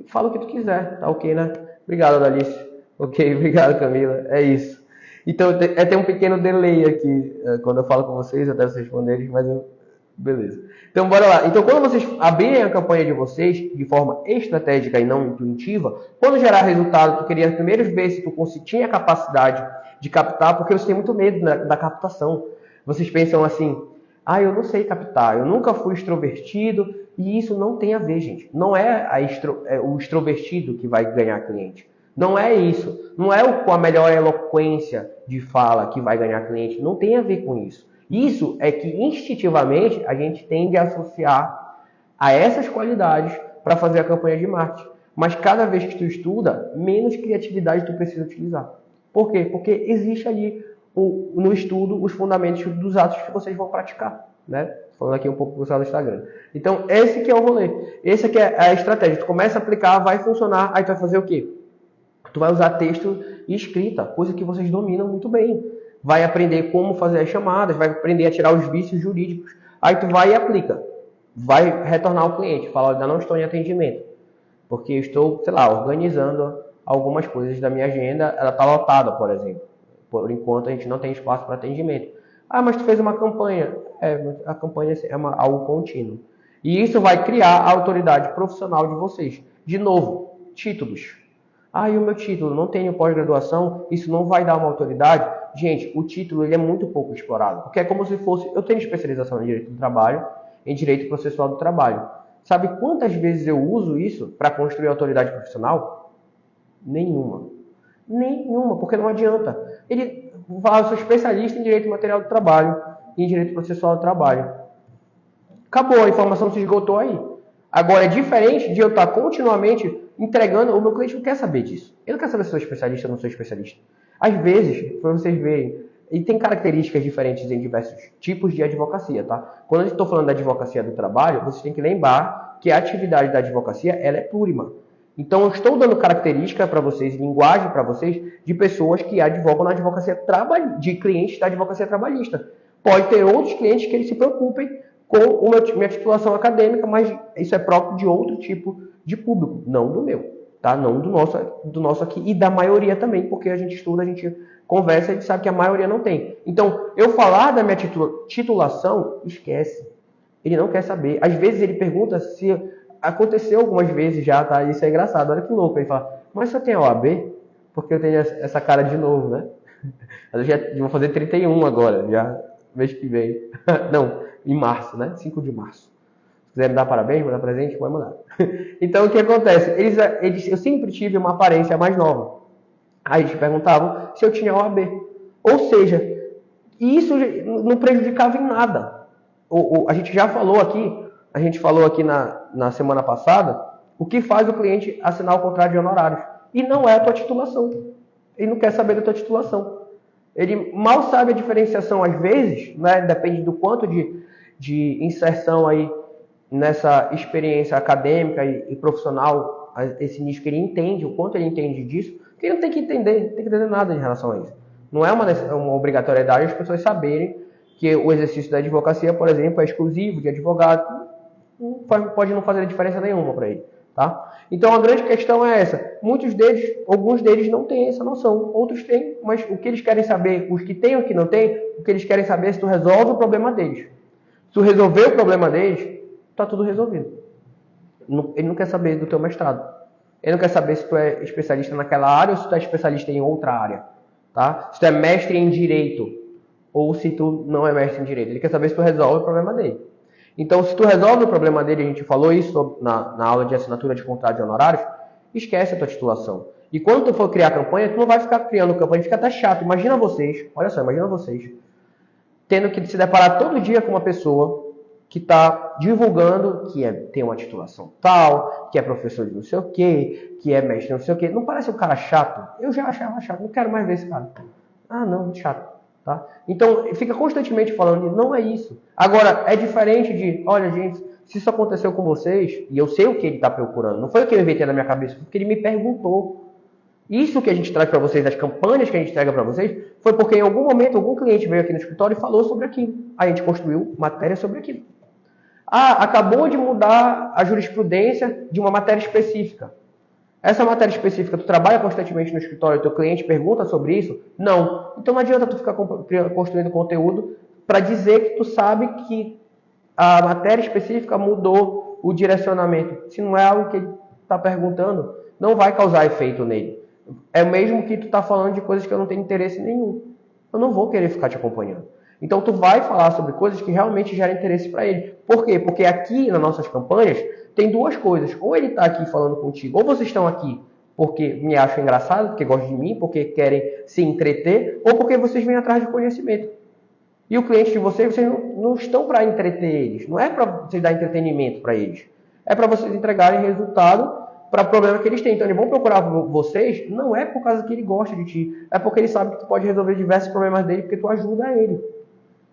Fala o que tu quiser, tá ok, né? Obrigado, Alice. Ok, obrigado, Camila. É isso. Então, tem um pequeno delay aqui, quando eu falo com vocês, até vocês responderem, mas beleza. Então, bora lá. Então, quando vocês abrirem a campanha de vocês de forma estratégica e não intuitiva, quando gerar resultado, tu queria primeiro ver se tu tinha capacidade de captar, porque você tem muito medo da captação. Vocês pensam assim, eu não sei captar, eu nunca fui extrovertido, e isso não tem a ver, gente. Não é o extrovertido que vai ganhar cliente. Não é isso. Não é com a melhor eloquência de fala que vai ganhar cliente. Não tem a ver com isso. Isso é que instintivamente a gente tende a associar a essas qualidades para fazer a campanha de marketing. Mas cada vez que tu estuda, menos criatividade tu precisa utilizar. Por quê? Porque existe ali no estudo os fundamentos dos atos que vocês vão praticar, né? Falando aqui um pouco do do Instagram. Então, esse que é o rolê. Esse aqui é a estratégia. Tu começa a aplicar, vai funcionar, aí tu vai fazer o quê? Tu vai usar texto e escrita, coisa que vocês dominam muito bem. Vai aprender como fazer as chamadas, vai aprender a tirar os vícios jurídicos. Aí tu vai e aplica. Vai retornar ao cliente, fala, ainda não estou em atendimento, porque eu estou, sei lá, organizando algumas coisas da minha agenda, ela está lotada, por exemplo. Por enquanto a gente não tem espaço para atendimento. Ah, mas tu fez uma campanha. A campanha é algo contínuo. E isso vai criar a autoridade profissional de vocês. De novo, títulos. Ah, e o meu título? Não tenho pós-graduação? Isso não vai dar uma autoridade? Gente, o título ele é muito pouco explorado. Porque é como se fosse... Eu tenho especialização em Direito do Trabalho, em Direito Processual do Trabalho. Sabe quantas vezes eu uso isso para construir autoridade profissional? Nenhuma. Nenhuma, porque não adianta. Ele fala, eu sou especialista em Direito Material do Trabalho, em Direito Processual do Trabalho. Acabou, a informação se esgotou aí. Agora, é diferente de eu estar continuamente entregando, o meu cliente não quer saber disso. Ele não quer saber se eu sou especialista ou não sou especialista. Às vezes, para vocês verem, e tem características diferentes em diversos tipos de advocacia, tá? Quando eu estou falando da advocacia do trabalho, vocês têm que lembrar que a atividade da advocacia, ela é plurima. Então, eu estou dando característica para vocês, linguagem para vocês, de pessoas que advogam na advocacia trabalhista, de clientes da advocacia trabalhista. Pode ter outros clientes que eles se preocupem com minha titulação acadêmica, mas isso é próprio de outro tipo de público, não do meu, tá? Não do nosso aqui e da maioria também, porque a gente estuda, a gente conversa e a gente sabe que a maioria não tem. Então, eu falar da minha titulação, esquece. Ele não quer saber. Às vezes ele pergunta se aconteceu algumas vezes já, tá? Isso é engraçado, olha que louco. Ele fala, mas você tem OAB? Porque eu tenho essa cara de novo, né? Eu já vou fazer 31 agora, já mês que vem. Não, em março, né? 5 de março. Se quiser me dar parabéns, mandar presente, pode mandar. Então, o que acontece? Eu sempre tive uma aparência mais nova. Aí eles perguntavam se eu tinha OAB. Ou seja, isso não prejudicava em nada. A gente já falou aqui, na semana passada, o que faz o cliente assinar o contrato de honorários. E não é a tua titulação. Ele não quer saber da tua titulação. Ele mal sabe a diferenciação às vezes, né? Depende do quanto de inserção aí nessa experiência acadêmica e profissional, esse nicho que ele entende, o quanto ele entende disso, que ele não tem que entender, não tem que entender nada em relação a isso. Não é uma obrigatoriedade as pessoas saberem que o exercício da advocacia, por exemplo, é exclusivo de advogado, pode não fazer diferença nenhuma para ele. Tá? Então a grande questão é essa. Alguns deles não têm essa noção, outros têm, mas o que eles querem saber, os que têm ou que não têm, o que eles querem saber é se tu resolve o problema deles. Se tu resolver o problema deles, tá tudo resolvido. Ele não quer saber do teu mestrado. Ele não quer saber se tu é especialista naquela área ou se tu é especialista em outra área. Tá? Se tu é mestre em direito ou se tu não é mestre em direito. Ele quer saber se tu resolve o problema dele. Então, se tu resolve o problema dele, a gente falou isso na aula de assinatura de contrato de honorários, esquece a tua titulação. E quando tu for criar campanha, tu não vai ficar criando campanha, fica até chato. Imagina vocês tendo que se deparar todo dia com uma pessoa que está divulgando que tem uma titulação tal, que é professor de não sei o quê, que é mestre de não sei o quê. Não parece um cara chato? Eu já achava chato, não quero mais ver esse cara. Ah, não, chato. Tá? Então, fica constantemente falando, não é isso. Agora, é diferente de, olha, gente, se isso aconteceu com vocês, e eu sei o que ele está procurando, não foi o que eu inventei na minha cabeça, foi porque ele me perguntou. Isso que a gente traz para vocês, as campanhas que a gente entrega para vocês, foi porque em algum momento, algum cliente veio aqui no escritório e falou sobre aquilo. Aí a gente construiu matéria sobre aquilo. Ah, acabou de mudar a jurisprudência de uma matéria específica. Essa matéria específica, tu trabalha constantemente no escritório, teu cliente pergunta sobre isso? Não. Então não adianta tu ficar construindo conteúdo para dizer que tu sabe que a matéria específica mudou o direcionamento. Se não é algo que ele está perguntando, não vai causar efeito nele. É mesmo que tu está falando de coisas que eu não tenho interesse nenhum. Eu não vou querer ficar te acompanhando. Então tu vai falar sobre coisas que realmente geram interesse para ele. Por quê? Porque aqui nas nossas campanhas tem duas coisas. Ou ele está aqui falando contigo, ou vocês estão aqui porque me acham engraçado, porque gostam de mim, porque querem se entreter, ou porque vocês vêm atrás de conhecimento. E o cliente de vocês não estão para entreter eles. Não é para vocês dar entretenimento para eles. É para vocês entregarem resultado para o problema que eles têm. Então eles vão procurar vocês, não é por causa que ele gosta de ti, é porque ele sabe que tu pode resolver diversos problemas dele, porque tu ajuda ele.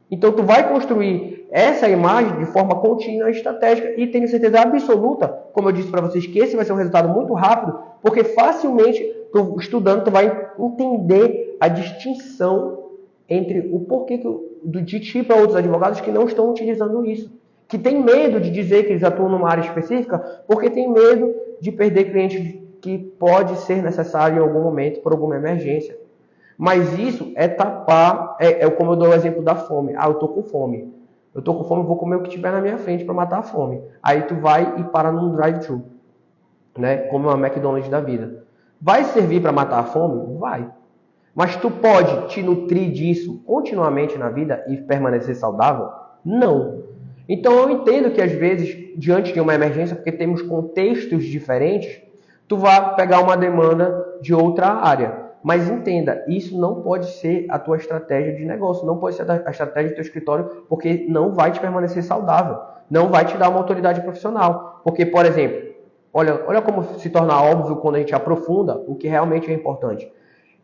Então tu vai construir essa imagem de forma contínua e estratégica. E tenho certeza absoluta, como eu disse para vocês, que esse vai ser um resultado muito rápido, porque facilmente, tu estudando, tu vai entender a distinção entre o porquê de ti para outros advogados que não estão utilizando isso. Que tem medo de dizer que eles atuam numa área específica, porque tem medo de perder clientes que pode ser necessário em algum momento por alguma emergência. Mas isso é tapar, como eu dou o exemplo da fome. Ah, eu tô com fome. Eu tô com fome, vou comer o que tiver na minha frente para matar a fome. Aí tu vai e para num drive-thru, né? Como uma McDonald's da vida. Vai servir para matar a fome? Vai. Mas tu pode te nutrir disso continuamente na vida e permanecer saudável? Não. Então eu entendo que às vezes, diante de uma emergência, porque temos contextos diferentes, tu vai pegar uma demanda de outra área. Mas entenda, isso não pode ser a tua estratégia de negócio, não pode ser a estratégia do teu escritório, porque não vai te permanecer saudável, não vai te dar uma autoridade profissional. Porque, por exemplo, olha como se torna óbvio quando a gente aprofunda o que realmente é importante.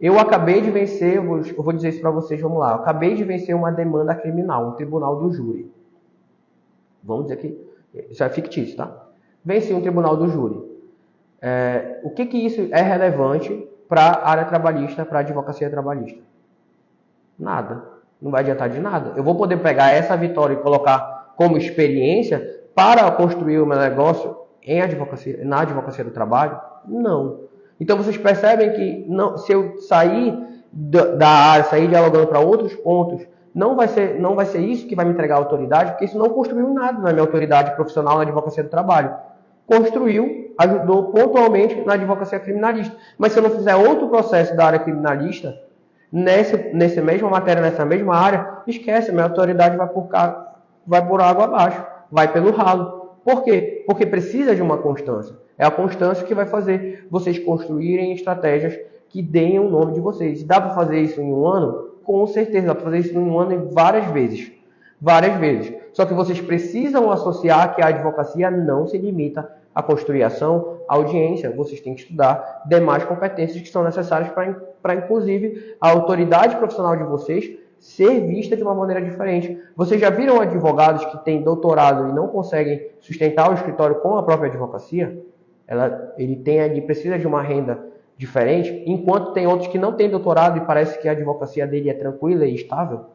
Eu acabei de vencer, eu vou dizer isso para vocês, vamos lá. Eu acabei de vencer uma demanda criminal, um tribunal do júri. Vamos dizer que isso é fictício, tá? Venci um tribunal do júri. O que isso é relevante para a área trabalhista, para a advocacia trabalhista? Nada. Não vai adiantar de nada. Eu vou poder pegar essa vitória e colocar como experiência para construir o meu negócio na advocacia do trabalho? Não. Então vocês percebem que se eu sair da área, sair dialogando para outros pontos, não vai ser isso que vai me entregar autoridade, porque isso não construiu nada na minha autoridade profissional na advocacia do trabalho. Construiu, ajudou pontualmente na advocacia criminalista. Mas se eu não fizer outro processo da área criminalista, nessa mesma matéria, nessa mesma área, esquece, minha autoridade vai por água abaixo, vai pelo ralo. Por quê? Porque precisa de uma constância. É a constância que vai fazer vocês construírem estratégias que deem o nome de vocês. Dá para fazer isso em um ano? Com certeza, dá para fazer isso em um ano várias vezes. Várias vezes. Só que vocês precisam associar que a advocacia não se limita à construir ação, à audiência. Vocês têm que estudar demais competências que são necessárias para, inclusive, a autoridade profissional de vocês ser vista de uma maneira diferente. Vocês já viram advogados que têm doutorado e não conseguem sustentar o escritório com a própria advocacia? Ele precisa de uma renda diferente, enquanto tem outros que não têm doutorado e parece que a advocacia dele é tranquila e estável,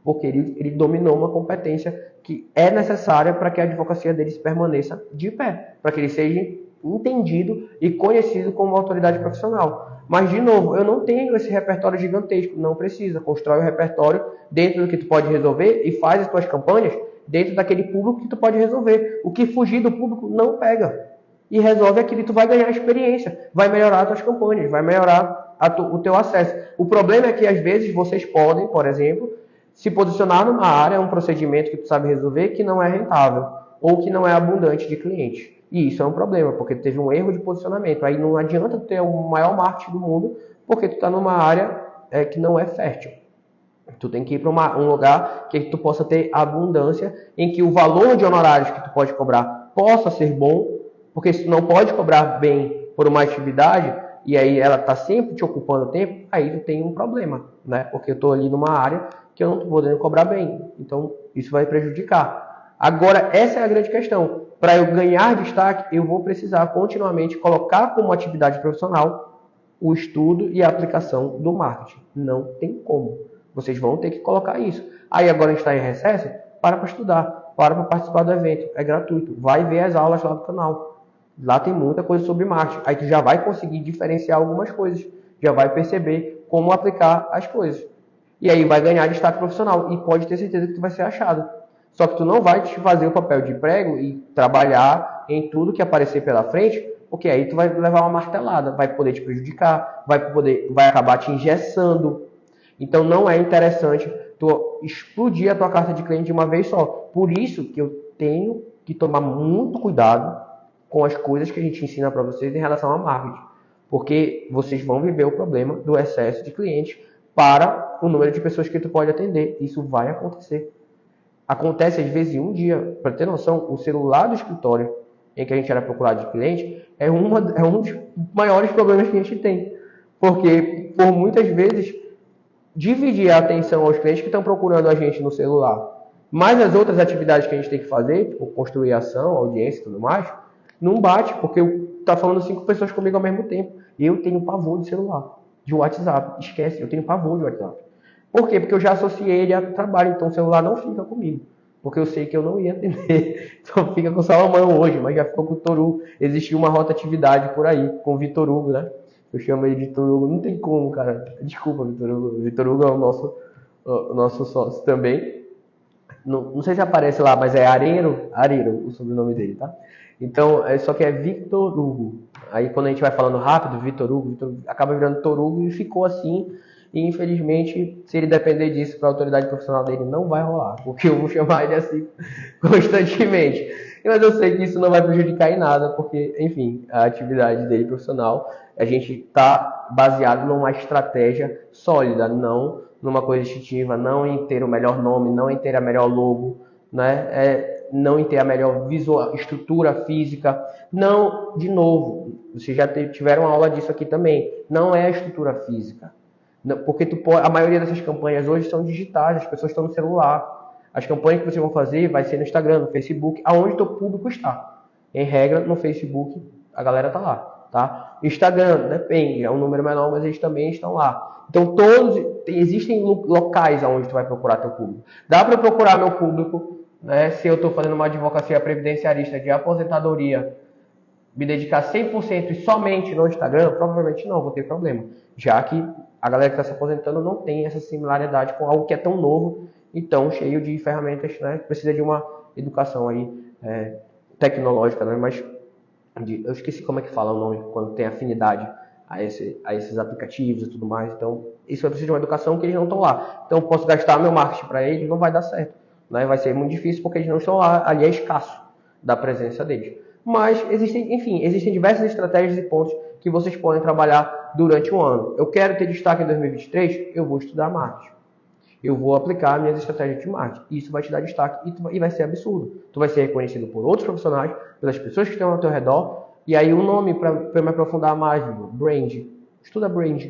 porque ele dominou uma competência que é necessária para que a advocacia deles permaneça de pé, para que ele seja entendido e conhecido como autoridade profissional. Mas, de novo, eu não tenho esse repertório gigantesco, não precisa. Constrói o repertório dentro do que tu pode resolver e faz as tuas campanhas dentro daquele público que tu pode resolver. O que fugir do público não pega. E resolve aquilo e tu vai ganhar experiência, vai melhorar as tuas campanhas, vai melhorar o teu acesso. O problema é que, às vezes, vocês podem, por exemplo, se posicionar numa área, um procedimento que tu sabe resolver que não é rentável ou que não é abundante de clientes. E isso é um problema, porque tu teve um erro de posicionamento. Aí não adianta tu ter o maior marketing do mundo, porque tu está numa área que não é fértil. Tu tem que ir para um lugar que tu possa ter abundância, em que o valor de honorários que tu pode cobrar possa ser bom, porque se tu não pode cobrar bem por uma atividade, e aí ela está sempre te ocupando tempo, aí tu tem um problema, né? Porque eu estou ali numa área que eu não estou podendo cobrar bem. Então, isso vai prejudicar. Agora, essa é a grande questão. Para eu ganhar destaque, eu vou precisar continuamente colocar como atividade profissional o estudo e a aplicação do marketing. Não tem como. Vocês vão ter que colocar isso. Aí agora a gente está em recesso, para estudar, para participar do evento. É gratuito. Vai ver as aulas lá do canal. Lá tem muita coisa sobre marketing. Aí tu já vai conseguir diferenciar algumas coisas. Já vai perceber como aplicar as coisas. E aí vai ganhar destaque profissional. E pode ter certeza que tu vai ser achado. Só que tu não vai te fazer o papel de prego e trabalhar em tudo que aparecer pela frente, porque aí tu vai levar uma martelada, vai poder te prejudicar, vai acabar te engessando. Então não é interessante tu explodir a tua carta de cliente de uma vez só. Por isso que eu tenho que tomar muito cuidado com as coisas que a gente ensina para vocês em relação a marketing. Porque vocês vão viver o problema do excesso de clientes para o número de pessoas que tu pode atender. Isso vai acontecer. Acontece às vezes em um dia. Para ter noção, o celular do escritório em que a gente era procurado de cliente é um dos maiores problemas que a gente tem. Porque, por muitas vezes, dividir a atenção aos clientes que estão procurando a gente no celular Mas as outras atividades que a gente tem que fazer, tipo construir ação, audiência e tudo mais, não bate, porque tá falando 5 pessoas comigo ao mesmo tempo. Eu tenho pavor de celular, de WhatsApp. Esquece, eu tenho pavor de WhatsApp. Por quê? Porque eu já associei ele a trabalho, então o celular não fica comigo. Porque eu sei que eu não ia atender. Então fica com o Salomão hoje, mas já ficou com o Toru. Existiu uma rotatividade por aí, com o Vitor Hugo, né? Eu chamo ele de Vitor Hugo. Não tem como, cara. Desculpa, Vitor Hugo. Vitor Hugo é o nosso sócio também. Não sei se aparece lá, mas é Areiro o sobrenome dele, tá? Então, só que é Victor Hugo. Aí quando a gente vai falando rápido, Vitor Hugo acaba virando Torugo e ficou assim. E infelizmente, se ele depender disso para a autoridade profissional dele, não vai rolar, porque eu vou chamar ele assim constantemente. Mas eu sei que isso não vai prejudicar em nada, porque, enfim, a atividade dele profissional, a gente está baseado numa estratégia sólida, não numa coisa instintiva, não em ter o melhor nome, não em ter a melhor logo, né? Não em ter a melhor visual, estrutura física. Não, de novo, vocês já tiveram aula disso aqui também, não é a estrutura física. Porque a maioria dessas campanhas hoje são digitais, as pessoas estão no celular. As campanhas que vocês vão fazer vai ser no Instagram, no Facebook, aonde o teu público está. Em regra, no Facebook, a galera tá lá, tá? Instagram, depende, é um número menor, mas eles também estão lá. Então, existem locais aonde tu vai procurar teu público. Dá para procurar meu público, né? Se eu estou fazendo uma advocacia previdenciarista de aposentadoria, me dedicar 100% e somente no Instagram, provavelmente não, vou ter problema. Já que a galera que está se aposentando não tem essa similaridade com algo que é tão novo e tão cheio de ferramentas, né? Precisa de uma educação aí tecnológica, né? Mas eu esqueci como é que fala o nome, quando tem afinidade a esses aplicativos e tudo mais. Então, isso vai precisar de uma educação que eles não estão lá. Então, eu posso gastar meu marketing para eles, não vai dar certo, né? Vai ser muito difícil porque eles não estão lá, ali é escasso da presença deles. Mas existem diversas estratégias e pontos que vocês podem trabalhar durante o ano. Eu quero ter destaque em 2023, eu vou estudar marketing. Eu vou aplicar minhas estratégias de marketing. Isso vai te dar destaque e vai ser absurdo. Tu vai ser reconhecido por outros profissionais, pelas pessoas que estão ao teu redor. E aí o nome, para me aprofundar mais, brand. Estuda brand,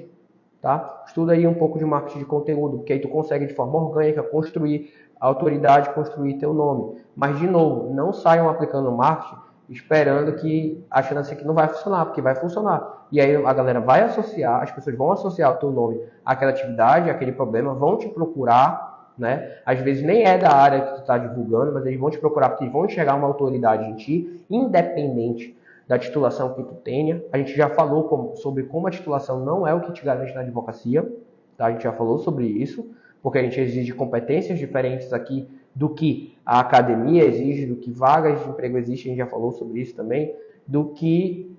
tá? Estuda aí um pouco de marketing de conteúdo, porque aí tu consegue de forma orgânica construir autoridade, construir teu nome. Mas, de novo, não saiam aplicando marketing esperando que, achando assim que não vai funcionar, porque vai funcionar. E aí a galera vai associar, as pessoas vão associar o teu nome àquela atividade, àquele problema, vão te procurar, né? Às vezes nem é da área que tu está divulgando, mas eles vão te procurar porque vão enxergar uma autoridade em ti, independente da titulação que tu tenha. A gente já falou sobre como a titulação não é o que te garante na advocacia, tá? A gente já falou sobre isso, porque a gente exige competências diferentes aqui do que a academia exige, do que vagas de emprego existem, a gente já falou sobre isso também, do que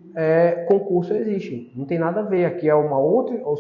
concurso existe. Não tem nada a ver, aqui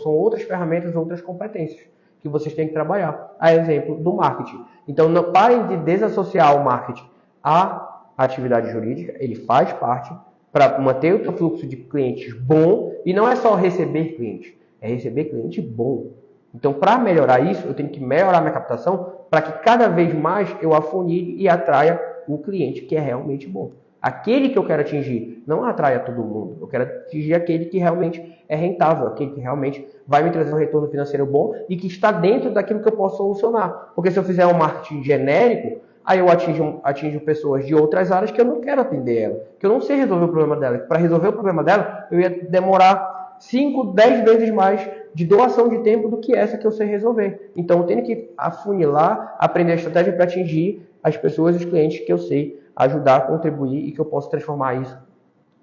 são outras ferramentas, outras competências que vocês têm que trabalhar. A exemplo do marketing. Então, não parem de desassociar o marketing à atividade jurídica, ele faz parte para manter o teu fluxo de clientes bom, e não é só receber clientes, é receber cliente bom. Então, para melhorar isso, eu tenho que melhorar minha captação para que cada vez mais eu afunile e atraia o cliente que é realmente bom. Aquele que eu quero atingir não atrai a todo mundo. Eu quero atingir aquele que realmente é rentável, aquele que realmente vai me trazer um retorno financeiro bom e que está dentro daquilo que eu posso solucionar. Porque se eu fizer um marketing genérico, aí eu atinjo pessoas de outras áreas que eu não quero atender ela, que eu não sei resolver o problema dela. Para resolver o problema dela, eu ia demorar 5, 10 vezes mais de doação de tempo do que essa que eu sei resolver. Então, eu tenho que afunilar, aprender a estratégia para atingir as pessoas e os clientes que eu sei ajudar, contribuir e que eu possa transformar isso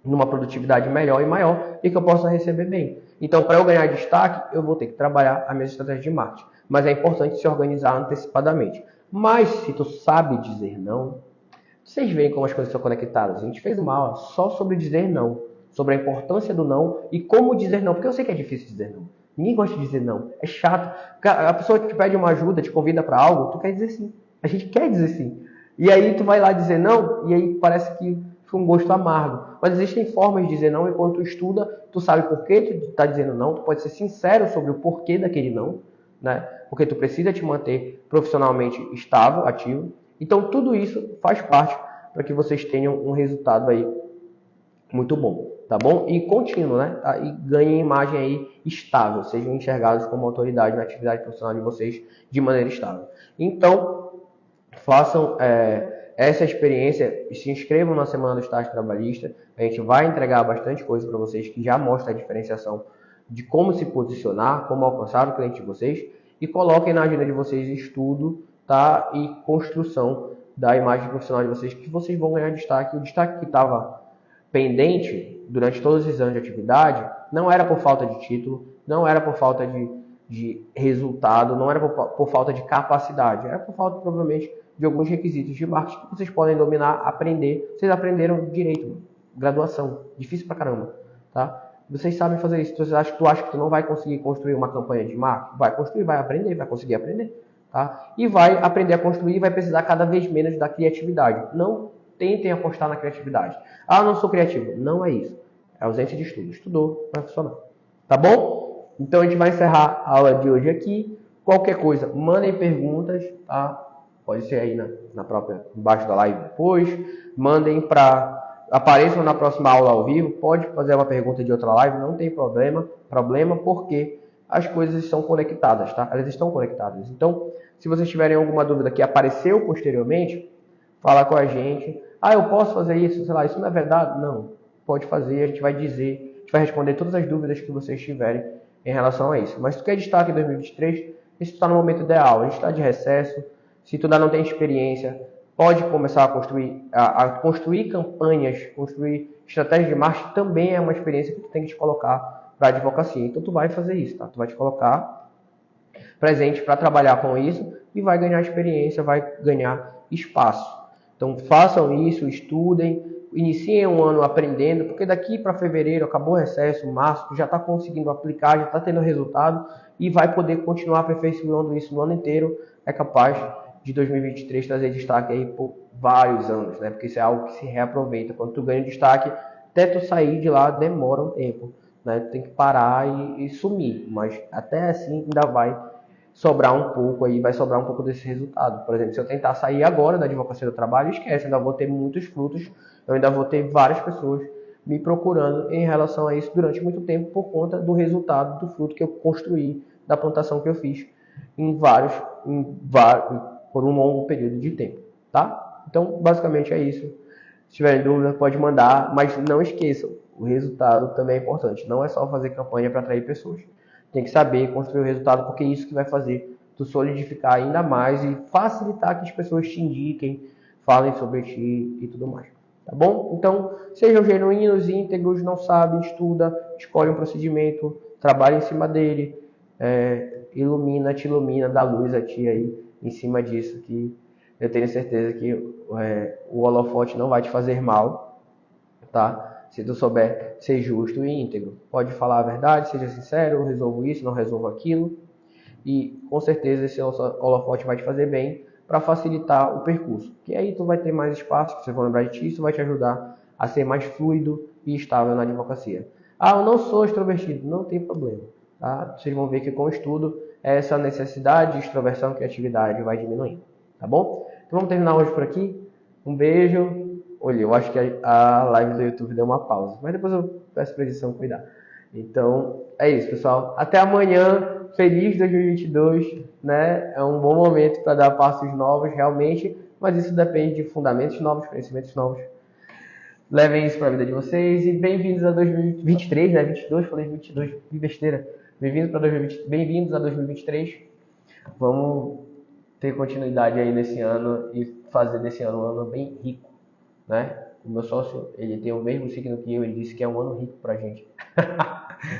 numa produtividade melhor e maior e que eu possa receber bem. Então, para eu ganhar destaque, eu vou ter que trabalhar a minha estratégia de marketing. Mas é importante se organizar antecipadamente. Mas, se tu sabe dizer não, vocês veem como as coisas são conectadas. A gente fez uma aula só sobre dizer não, sobre a importância do não e como dizer não, porque eu sei que é difícil dizer não. Ninguém gosta de dizer não, é chato. A pessoa que te pede uma ajuda, te convida para algo, tu quer dizer sim. A gente quer dizer sim. E aí tu vai lá dizer não, e aí parece que fica um gosto amargo. Mas existem formas de dizer não, e quando tu estuda, tu sabe por que tu está dizendo não, tu pode ser sincero sobre o porquê daquele não, né? Porque tu precisa te manter profissionalmente estável, ativo. Então tudo isso faz parte para que vocês tenham um resultado aí muito bom, tá bom? E contínuo, né? E ganhem imagem aí estável, sejam enxergados como autoridade na atividade profissional de vocês de maneira estável. Então, façam essa experiência, se inscrevam na Semana do Estágio Trabalhista. A gente vai entregar bastante coisa para vocês que já mostra a diferenciação de como se posicionar, como alcançar o cliente de vocês, e coloquem na agenda de vocês estudo, tá? E construção da imagem profissional de vocês, que vocês vão ganhar destaque. O destaque que estava pendente durante todos os anos de atividade não era por falta de título, não era por falta de resultado, não era por falta de capacidade, era por falta, provavelmente, de alguns requisitos de marketing que vocês podem dominar, aprender. Vocês aprenderam direito, graduação, difícil pra caramba, tá? Vocês sabem fazer isso. Tu acha que tu não vai conseguir construir uma campanha de marketing? Vai construir, vai aprender, vai conseguir aprender, tá? E vai aprender a construir e vai precisar cada vez menos da criatividade. Não tentem apostar na criatividade. Ah, eu não sou criativo. Não é isso. É ausência de estudo. Estudou, vai funcionar. Tá bom? Então a gente vai encerrar a aula de hoje aqui. Qualquer coisa, mandem perguntas, tá? Pode ser aí na própria, embaixo da live depois. Mandem para... Apareçam na próxima aula ao vivo. Pode fazer uma pergunta de outra live, não tem problema. Porque as coisas são conectadas, tá? Elas estão conectadas. Então, se vocês tiverem alguma dúvida que apareceu posteriormente, fala com a gente. Ah, eu posso fazer isso? Sei lá, isso não é verdade? Não. Pode fazer, a gente vai dizer, a gente vai responder todas as dúvidas que vocês tiverem em relação a isso. Mas se tu quer destaque em 2023, isso está no momento ideal. A gente está de recesso. Se tu ainda não tem experiência, pode começar a construir campanhas, construir estratégias de marketing, também é uma experiência que tu tem que te colocar para a advocacia. Então tu vai fazer isso, tá? Tu vai te colocar presente para trabalhar com isso e vai ganhar experiência, vai ganhar espaço. Então façam isso, estudem, iniciem um ano aprendendo, porque daqui para fevereiro, acabou o recesso, março, tu já está conseguindo aplicar, já está tendo resultado e vai poder continuar aperfeiçoando isso no ano inteiro. É capaz de 2023 trazer destaque aí por vários anos, né? Porque isso é algo que se reaproveita. Quando tu ganha destaque, até tu sair de lá demora um tempo, né? Tu tem que parar e sumir, mas até assim ainda vai sobrar um pouco aí, vai sobrar um pouco desse resultado. Por exemplo, se eu tentar sair agora da advocacia do trabalho, esquece, ainda vou ter muitos frutos, eu ainda vou ter várias pessoas me procurando em relação a isso durante muito tempo por conta do resultado, do fruto que eu construí, da plantação que eu fiz por um longo período de tempo, tá? Então, basicamente é isso. Se tiverem dúvida, pode mandar, mas não esqueçam, o resultado também é importante. Não é só fazer campanha para atrair pessoas. Tem que saber construir o resultado, porque é isso que vai fazer tu solidificar ainda mais e facilitar que as pessoas te indiquem, falem sobre ti e tudo mais. Tá bom? Então, sejam genuínos, íntegros, não sabem, estuda, escolhe um procedimento, trabalha em cima dele, te ilumina, dá luz a ti aí em cima disso, que eu tenho certeza que o holofote não vai te fazer mal, tá? Se tu souber ser justo e íntegro. Pode falar a verdade, seja sincero, eu resolvo isso, não resolvo aquilo. E com certeza esse holofote vai te fazer bem para facilitar o percurso. Que aí tu vai ter mais espaço, que vocês vão lembrar de ti, isso vai te ajudar a ser mais fluido e estável na advocacia. Ah, eu não sou extrovertido, não tem problema. Tá? Vocês vão ver que com o estudo, essa necessidade de extroversão, criatividade vai diminuindo. Tá bom? Então vamos terminar hoje por aqui. Um beijo. Olha, eu acho que a live do YouTube deu uma pausa, mas depois eu peço para a edição cuidar. Então, é isso, pessoal. Até amanhã. Feliz 2022, né? É um bom momento para dar passos novos, realmente, mas isso depende de fundamentos novos, conhecimentos novos. Levem isso para a vida de vocês e bem-vindos a 2023, né? 22, falei 22, que besteira. Bem-vindos a 2023. Vamos ter continuidade aí nesse ano e fazer desse ano um ano bem rico, né? O meu sócio, ele tem o mesmo signo que eu, ele disse que é um ano rico pra gente.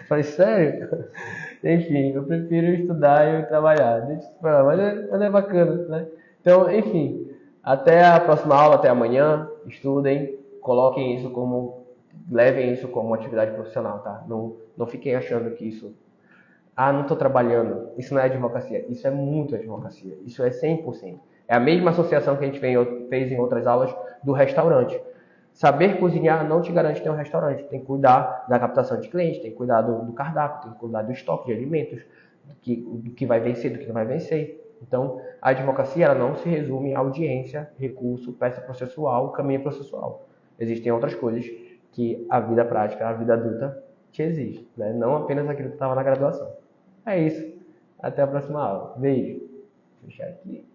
Falei, sério? Enfim, eu prefiro estudar e trabalhar. Deixa isso pra lá, mas é bacana, né? Então, enfim, até a próxima aula, até amanhã. Estudem, coloquem isso como, levem isso como atividade profissional, tá? Não fiquem achando que isso, não estou trabalhando, isso não é advocacia. Isso é muito advocacia, isso é 100%. É a mesma associação que a gente fez em outras aulas do restaurante. Saber cozinhar não te garante ter um restaurante. Tem que cuidar da captação de clientes, tem que cuidar do cardápio, tem que cuidar do estoque de alimentos, do que vai vencer, do que não vai vencer. Então, a advocacia ela não se resume a audiência, recurso, peça processual, caminho processual. Existem outras coisas que a vida prática, a vida adulta te exige, né? Não apenas aquilo que estava na graduação. É isso. Até a próxima aula. Beijo. Vou fechar aqui.